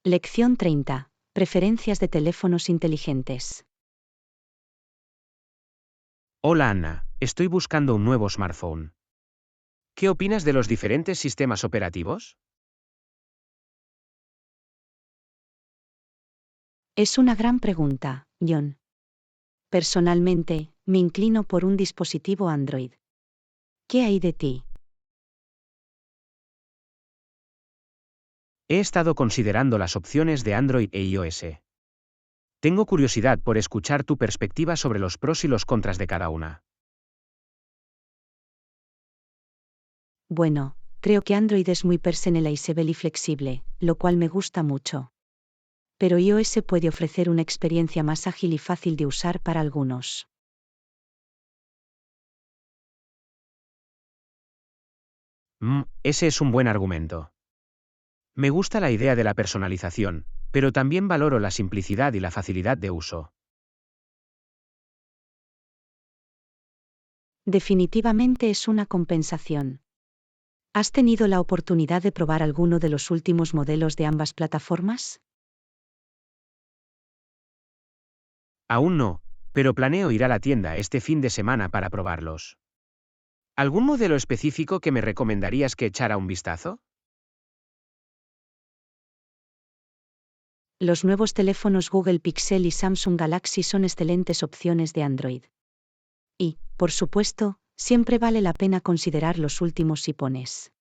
Lección 30. Preferencias de teléfonos inteligentes.
Hola Anna, estoy buscando un nuevo smartphone. ¿Qué opinas de los diferentes sistemas operativos?
Es una gran pregunta, John. Personalmente, me inclino por un dispositivo Android. ¿Qué hay de ti?
He estado considerando las opciones de Android e iOS. Tengo curiosidad por escuchar tu perspectiva sobre los pros y los contras de cada una.
Bueno, creo que Android es muy personalizable y flexible, lo cual me gusta mucho. Pero iOS puede ofrecer una experiencia más ágil y fácil de usar para algunos.
Ese es un buen argumento. Me gusta la idea de la personalización, pero también valoro la simplicidad y la facilidad de uso.
Definitivamente es una compensación. ¿Has tenido la oportunidad de probar alguno de los últimos modelos de ambas plataformas?
Aún no, pero planeo ir a la tienda este fin de semana para probarlos. ¿Algún modelo específico que me recomendarías que echara un vistazo?
Los nuevos teléfonos Google Pixel y Samsung Galaxy son excelentes opciones de Android. Y, por supuesto, siempre vale la pena considerar los últimos iPhones.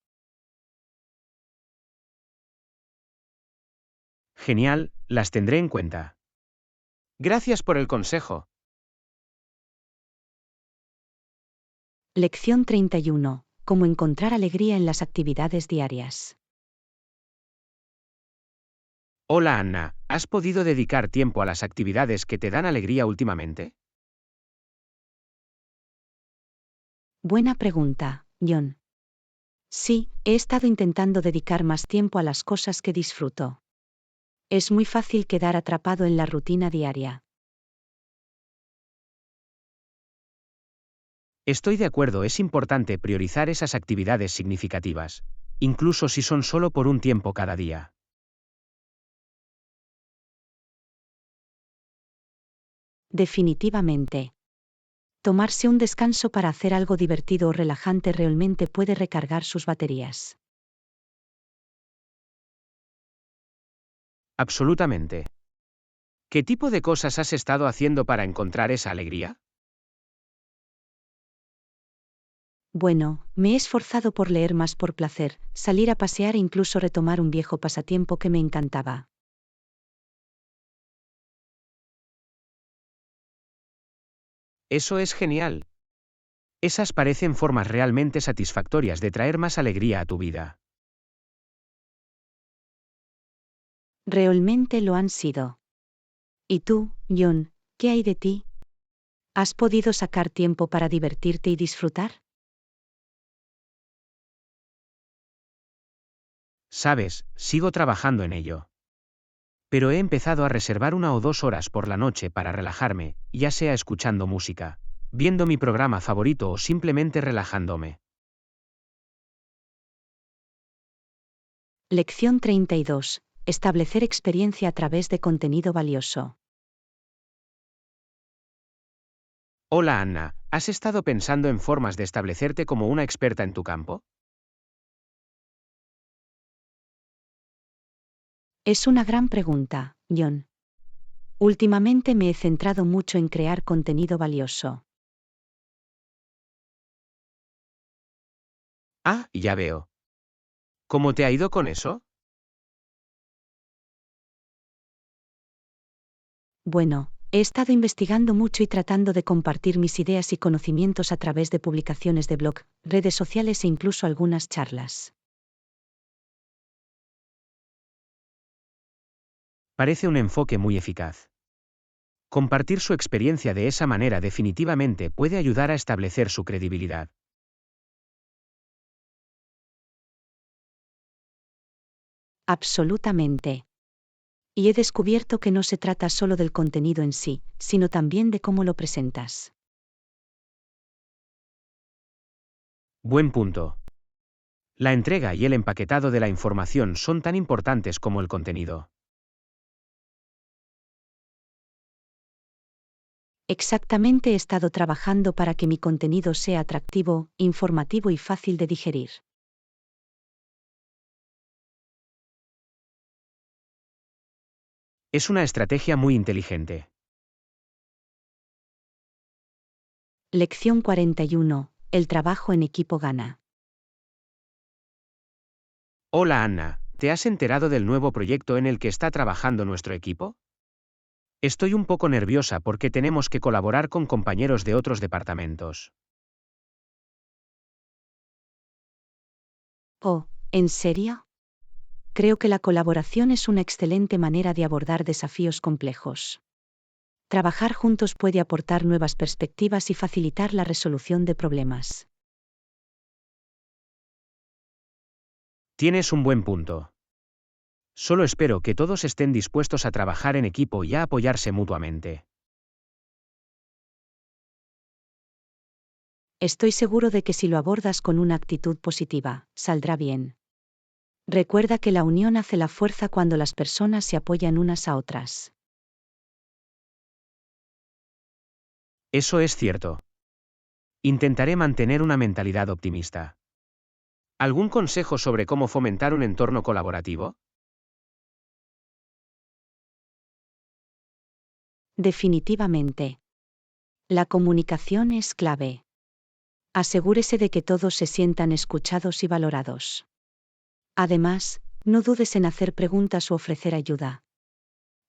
Genial, las tendré en cuenta. Gracias por el consejo.
Lección 31. Cómo encontrar alegría en las actividades diarias.
Hola Anna, ¿has podido dedicar tiempo a las actividades que te dan alegría últimamente?
Buena pregunta, John. Sí, he estado intentando dedicar más tiempo a las cosas que disfruto. Es muy fácil quedar atrapado en la rutina diaria.
Estoy de acuerdo, es importante priorizar esas actividades significativas, incluso si son solo por un tiempo cada día.
Definitivamente. Tomarse un descanso para hacer algo divertido o relajante realmente puede recargar sus baterías.
Absolutamente. ¿Qué tipo de cosas has estado haciendo para encontrar esa alegría?
Bueno, me he esforzado por leer más por placer, salir a pasear e incluso retomar un viejo pasatiempo que me encantaba.
Eso es genial. Esas parecen formas realmente satisfactorias de traer más alegría a tu vida.
Realmente lo han sido. ¿Y tú, John, qué hay de ti? ¿Has podido sacar tiempo para divertirte y disfrutar?
Sabes, sigo trabajando en ello. Pero he empezado a reservar 1 o 2 horas por la noche para relajarme, ya sea escuchando música, viendo mi programa favorito o simplemente relajándome.
Lección 32. Establecer experiencia a través de contenido valioso.
Hola Anna, ¿has estado pensando en formas de establecerte como una experta en tu campo?
Es una gran pregunta, John. Últimamente me he centrado mucho en crear contenido valioso.
Ah, ya veo. ¿Cómo te ha ido con eso?
Bueno, he estado investigando mucho y tratando de compartir mis ideas y conocimientos a través de publicaciones de blog, redes sociales e incluso algunas charlas.
Parece un enfoque muy eficaz. Compartir su experiencia de esa manera definitivamente puede ayudar a establecer su credibilidad.
Absolutamente. Y he descubierto que no se trata solo del contenido en sí, sino también de cómo lo presentas.
Buen punto. La entrega y el empaquetado de la información son tan importantes como el contenido.
Exactamente, he estado trabajando para que mi contenido sea atractivo, informativo y fácil de digerir.
Es una estrategia muy inteligente.
Lección 41. El trabajo en equipo gana.
Hola Anna, ¿te has enterado del nuevo proyecto en el que está trabajando nuestro equipo? Estoy un poco nerviosa porque tenemos que colaborar con compañeros de otros departamentos.
Oh, ¿en serio? Creo que la colaboración es una excelente manera de abordar desafíos complejos. Trabajar juntos puede aportar nuevas perspectivas y facilitar la resolución de problemas.
Tienes un buen punto. Solo espero que todos estén dispuestos a trabajar en equipo y a apoyarse mutuamente.
Estoy seguro de que si lo abordas con una actitud positiva, saldrá bien. Recuerda que la unión hace la fuerza cuando las personas se apoyan unas a otras.
Eso es cierto. Intentaré mantener una mentalidad optimista. ¿Algún consejo sobre cómo fomentar un entorno colaborativo?
Definitivamente. La comunicación es clave. Asegúrese de que todos se sientan escuchados y valorados. Además, no dudes en hacer preguntas o ofrecer ayuda.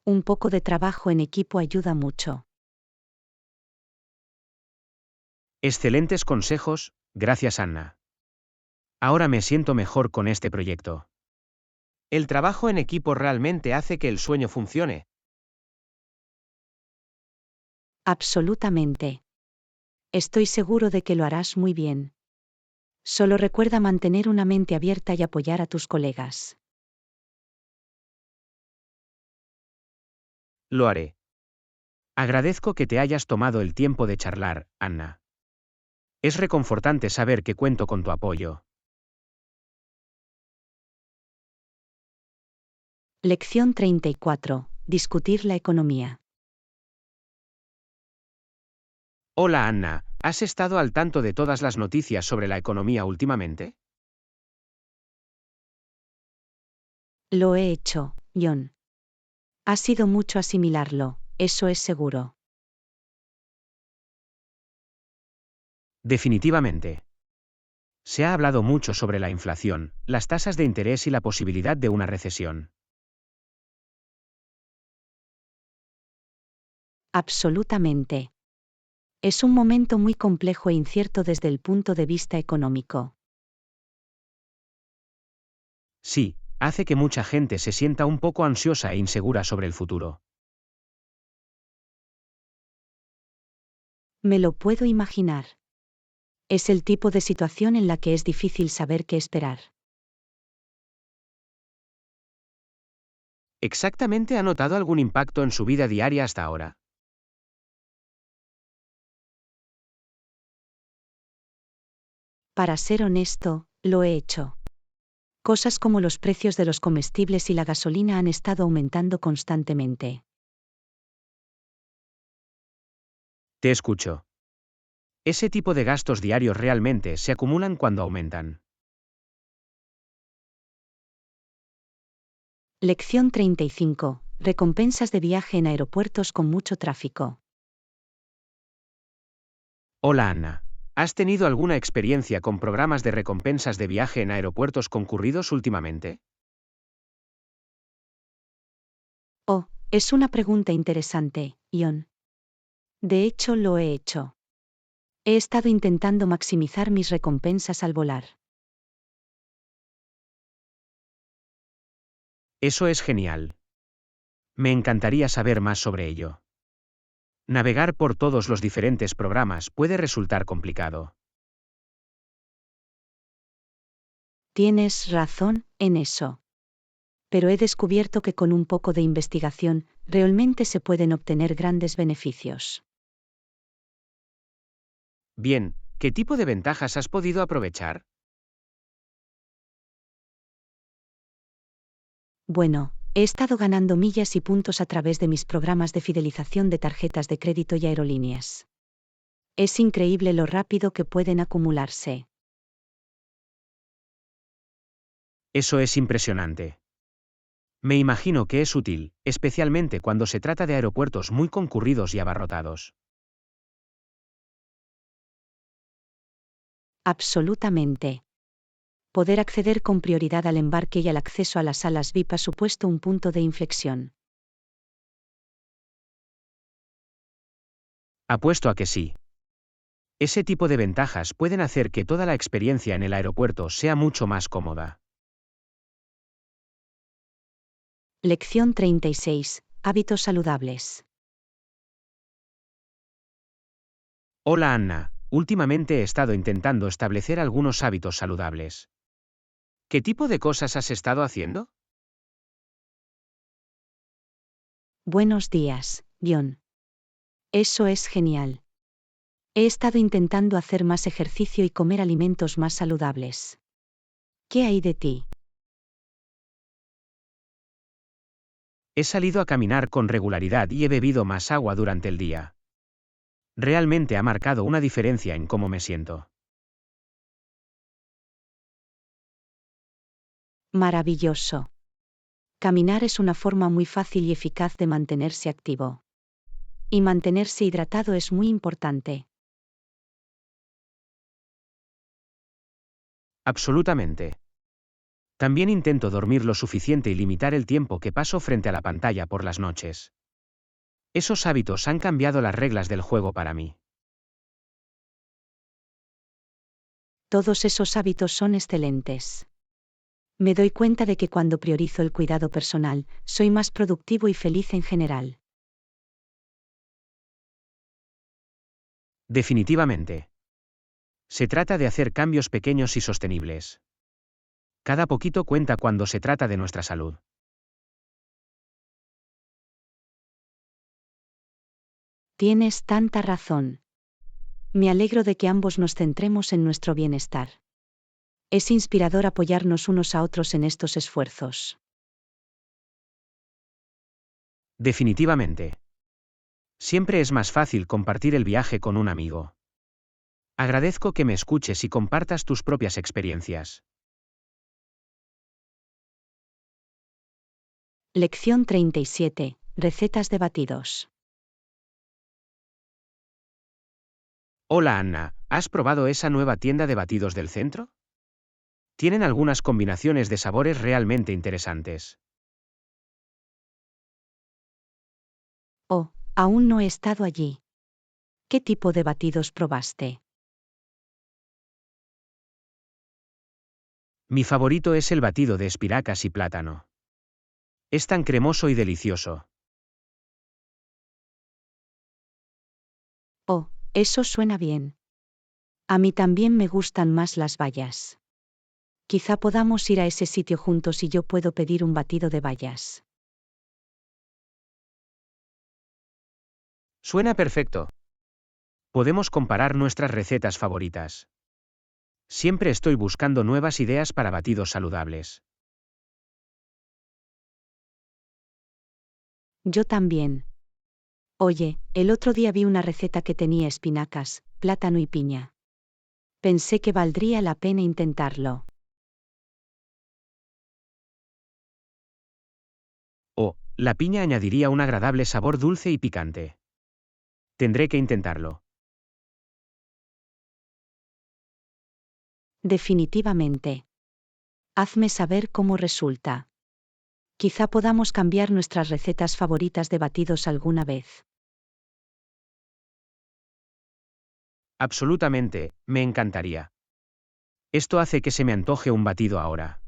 Un poco de trabajo en equipo ayuda mucho.
Excelentes consejos, gracias Anna. Ahora me siento mejor con este proyecto. El trabajo en equipo realmente hace que el sueño funcione.
Absolutamente. Estoy seguro de que lo harás muy bien. Solo recuerda mantener una mente abierta y apoyar a tus colegas.
Lo haré. Agradezco que te hayas tomado el tiempo de charlar, Anna. Es reconfortante saber que cuento con tu apoyo.
Lección 34. Discutir la economía.
Hola Anna, ¿has estado al tanto de todas las noticias sobre la economía últimamente?
Lo he hecho, John. Ha sido mucho asimilarlo, eso es seguro.
Definitivamente. Se ha hablado mucho sobre la inflación, las tasas de interés y la posibilidad de una recesión.
Absolutamente. Es un momento muy complejo e incierto desde el punto de vista económico.
Sí, hace que mucha gente se sienta un poco ansiosa e insegura sobre el futuro.
Me lo puedo imaginar. Es el tipo de situación en la que es difícil saber qué esperar.
¿Exactamente ha notado algún impacto en su vida diaria hasta ahora?
Para ser honesto, lo he hecho. Cosas como los precios de los comestibles y la gasolina han estado aumentando constantemente.
Te escucho. Ese tipo de gastos diarios realmente se acumulan cuando aumentan.
Lección 35. Recompensas de viaje en aeropuertos con mucho tráfico.
Hola Anna. ¿Has tenido alguna experiencia con programas de recompensas de viaje en aeropuertos concurridos últimamente?
Oh, es una pregunta interesante, Ion. De hecho, lo he hecho. He estado intentando maximizar mis recompensas al volar.
Eso es genial. Me encantaría saber más sobre ello. Navegar por todos los diferentes programas puede resultar complicado.
Tienes razón en eso. Pero he descubierto que con un poco de investigación, realmente se pueden obtener grandes beneficios.
Bien, ¿qué tipo de ventajas has podido aprovechar?
Bueno, He estado ganando millas y puntos a través de mis programas de fidelización de tarjetas de crédito y aerolíneas. Es increíble lo rápido que pueden acumularse.
Eso es impresionante. Me imagino que es útil, especialmente cuando se trata de aeropuertos muy concurridos y abarrotados.
Absolutamente. Poder acceder con prioridad al embarque y al acceso a las salas VIP ha supuesto un punto de inflexión.
Apuesto a que sí. Ese tipo de ventajas pueden hacer que toda la experiencia en el aeropuerto sea mucho más cómoda.
Lección 36. Hábitos saludables.
Hola Anna, últimamente he estado intentando establecer algunos hábitos saludables. ¿Qué tipo de cosas has estado haciendo?
Buenos días, John. Eso es genial. He estado intentando hacer más ejercicio y comer alimentos más saludables. ¿Qué hay de ti?
He salido a caminar con regularidad y he bebido más agua durante el día. Realmente ha marcado una diferencia en cómo me siento.
Maravilloso. Caminar es una forma muy fácil y eficaz de mantenerse activo. Y mantenerse hidratado es muy importante.
Absolutamente. También intento dormir lo suficiente y limitar el tiempo que paso frente a la pantalla por las noches. Esos hábitos han cambiado las reglas del juego para mí.
Todos esos hábitos son excelentes. Me doy cuenta de que cuando priorizo el cuidado personal, soy más productivo y feliz en general.
Definitivamente. Se trata de hacer cambios pequeños y sostenibles. Cada poquito cuenta cuando se trata de nuestra salud.
Tienes tanta razón. Me alegro de que ambos nos centremos en nuestro bienestar. Es inspirador apoyarnos unos a otros en estos esfuerzos.
Definitivamente. Siempre es más fácil compartir el viaje con un amigo. Agradezco que me escuches y compartas tus propias experiencias.
Lección 37. Recetas de batidos.
Hola Anna, ¿has probado esa nueva tienda de batidos del centro? Tienen algunas combinaciones de sabores realmente interesantes.
Oh, aún no he estado allí. ¿Qué tipo de batidos probaste?
Mi favorito es el batido de espinacas y plátano. Es tan cremoso y delicioso.
Oh, eso suena bien. A mí también me gustan más las bayas. Quizá podamos ir a ese sitio juntos y yo puedo pedir un batido de bayas.
Suena perfecto. Podemos comparar nuestras recetas favoritas. Siempre estoy buscando nuevas ideas para batidos saludables.
Yo también. Oye, el otro día vi una receta que tenía espinacas, plátano y piña. Pensé que valdría la pena intentarlo.
Oh, la piña añadiría un agradable sabor dulce y picante. Tendré que intentarlo.
Definitivamente. Hazme saber cómo resulta. Quizá podamos cambiar nuestras recetas favoritas de batidos alguna vez.
Absolutamente, me encantaría. Esto hace que se me antoje un batido ahora.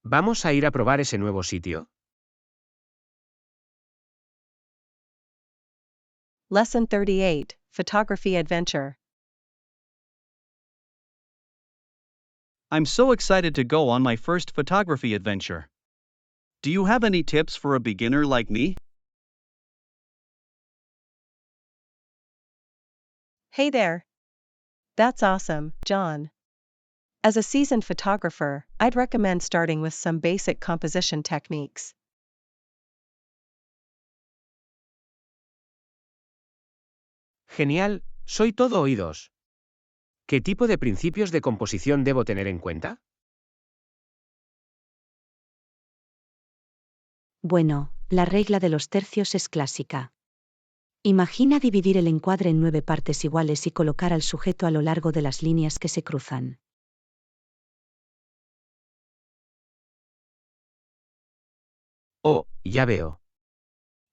¿Vamos a ir a probar ese nuevo sitio?
Lesson 38, Photography Adventure.
I'm so excited to go on my first photography adventure. Do you have any tips for a beginner like me?
Hey there. That's awesome, John. As a seasoned photographer, I'd recommend starting with some basic composition techniques.
Genial, soy todo oídos. ¿Qué tipo de principios de composición debo tener en cuenta?
Bueno, la regla de los tercios es clásica. Imagina dividir el encuadre en 9 partes iguales y colocar al sujeto a lo largo de las líneas que se cruzan.
Oh, ya veo.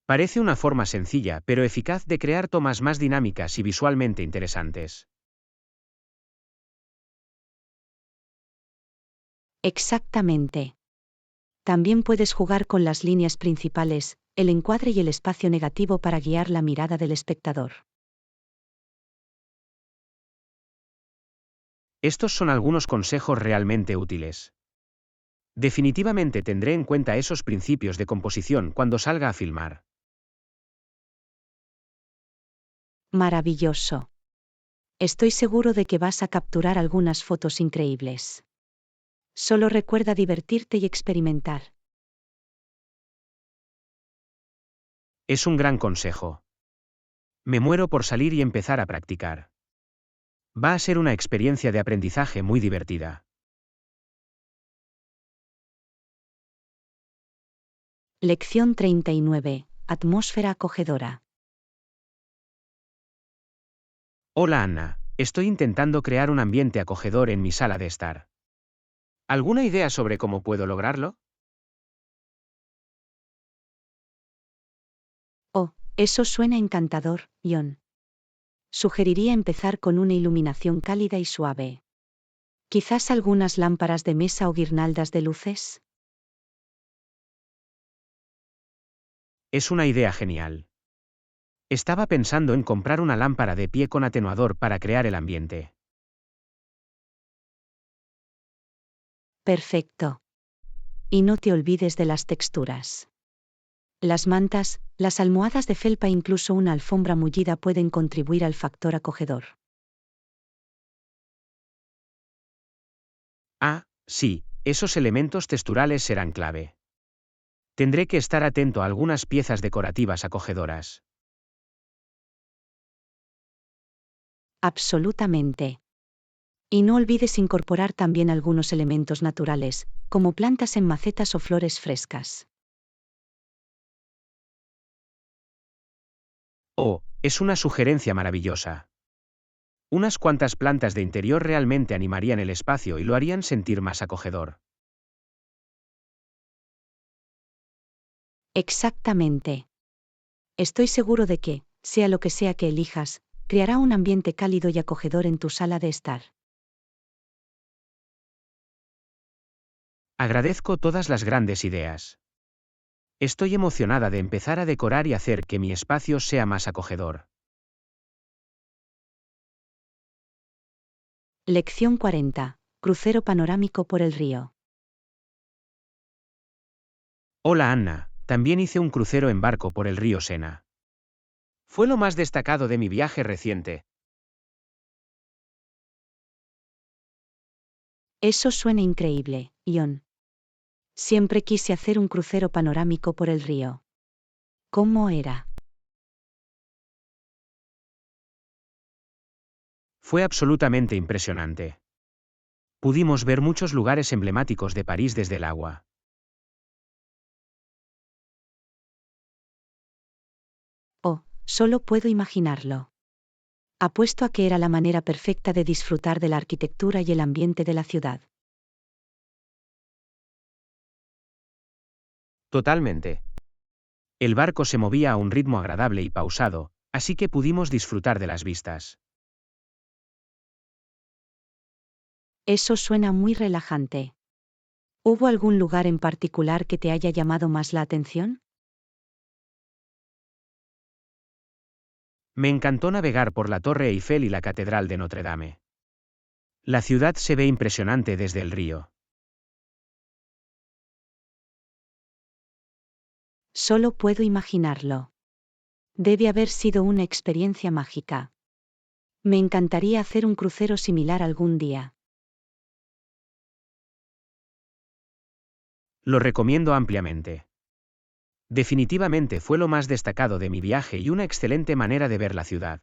Parece una forma sencilla pero eficaz de crear tomas más dinámicas y visualmente interesantes.
Exactamente. También puedes jugar con las líneas principales, el encuadre y el espacio negativo para guiar la mirada del espectador.
Estos son algunos consejos realmente útiles. Definitivamente tendré en cuenta esos principios de composición cuando salga a filmar.
Maravilloso. Estoy seguro de que vas a capturar algunas fotos increíbles. Solo recuerda divertirte y experimentar.
Es un gran consejo. Me muero por salir y empezar a practicar. Va a ser una experiencia de aprendizaje muy divertida.
Lección 39. Atmósfera acogedora.
Hola Anna, estoy intentando crear un ambiente acogedor en mi sala de estar. ¿Alguna idea sobre cómo puedo lograrlo?
Oh, eso suena encantador, John. Sugeriría empezar con una iluminación cálida y suave. Quizás algunas lámparas de mesa o guirnaldas de luces.
Es una idea genial. Estaba pensando en comprar una lámpara de pie con atenuador para crear el ambiente.
Perfecto. Y no te olvides de las texturas. Las mantas, las almohadas de felpa e incluso una alfombra mullida pueden contribuir al factor acogedor.
Ah, sí, esos elementos texturales serán clave. Tendré que estar atento a algunas piezas decorativas acogedoras.
Absolutamente. Y no olvides incorporar también algunos elementos naturales, como plantas en macetas o flores frescas.
Oh, es una sugerencia maravillosa. Unas cuantas plantas de interior realmente animarían el espacio y lo harían sentir más acogedor.
Exactamente. Estoy seguro de que, sea lo que sea que elijas, creará un ambiente cálido y acogedor en tu sala de estar.
Agradezco todas las grandes ideas. Estoy emocionada de empezar a decorar y hacer que mi espacio sea más acogedor.
Lección 40. Crucero panorámico por el río.
Hola Anna, también hice un crucero en barco por el río Sena. Fue lo más destacado de mi viaje reciente.
Eso suena increíble, John. Siempre quise hacer un crucero panorámico por el río. ¿Cómo era?
Fue absolutamente impresionante. Pudimos ver muchos lugares emblemáticos de París desde el agua.
Oh, solo puedo imaginarlo. Apuesto a que era la manera perfecta de disfrutar de la arquitectura y el ambiente de la ciudad.
Totalmente. El barco se movía a un ritmo agradable y pausado, así que pudimos disfrutar de las vistas.
Eso suena muy relajante. ¿Hubo algún lugar en particular que te haya llamado más la atención?
Me encantó navegar por la Torre Eiffel y la Catedral de Notre Dame. La ciudad se ve impresionante desde el río.
Solo puedo imaginarlo. Debe haber sido una experiencia mágica. Me encantaría hacer un crucero similar algún día.
Lo recomiendo ampliamente. Definitivamente fue lo más destacado de mi viaje y una excelente manera de ver la ciudad.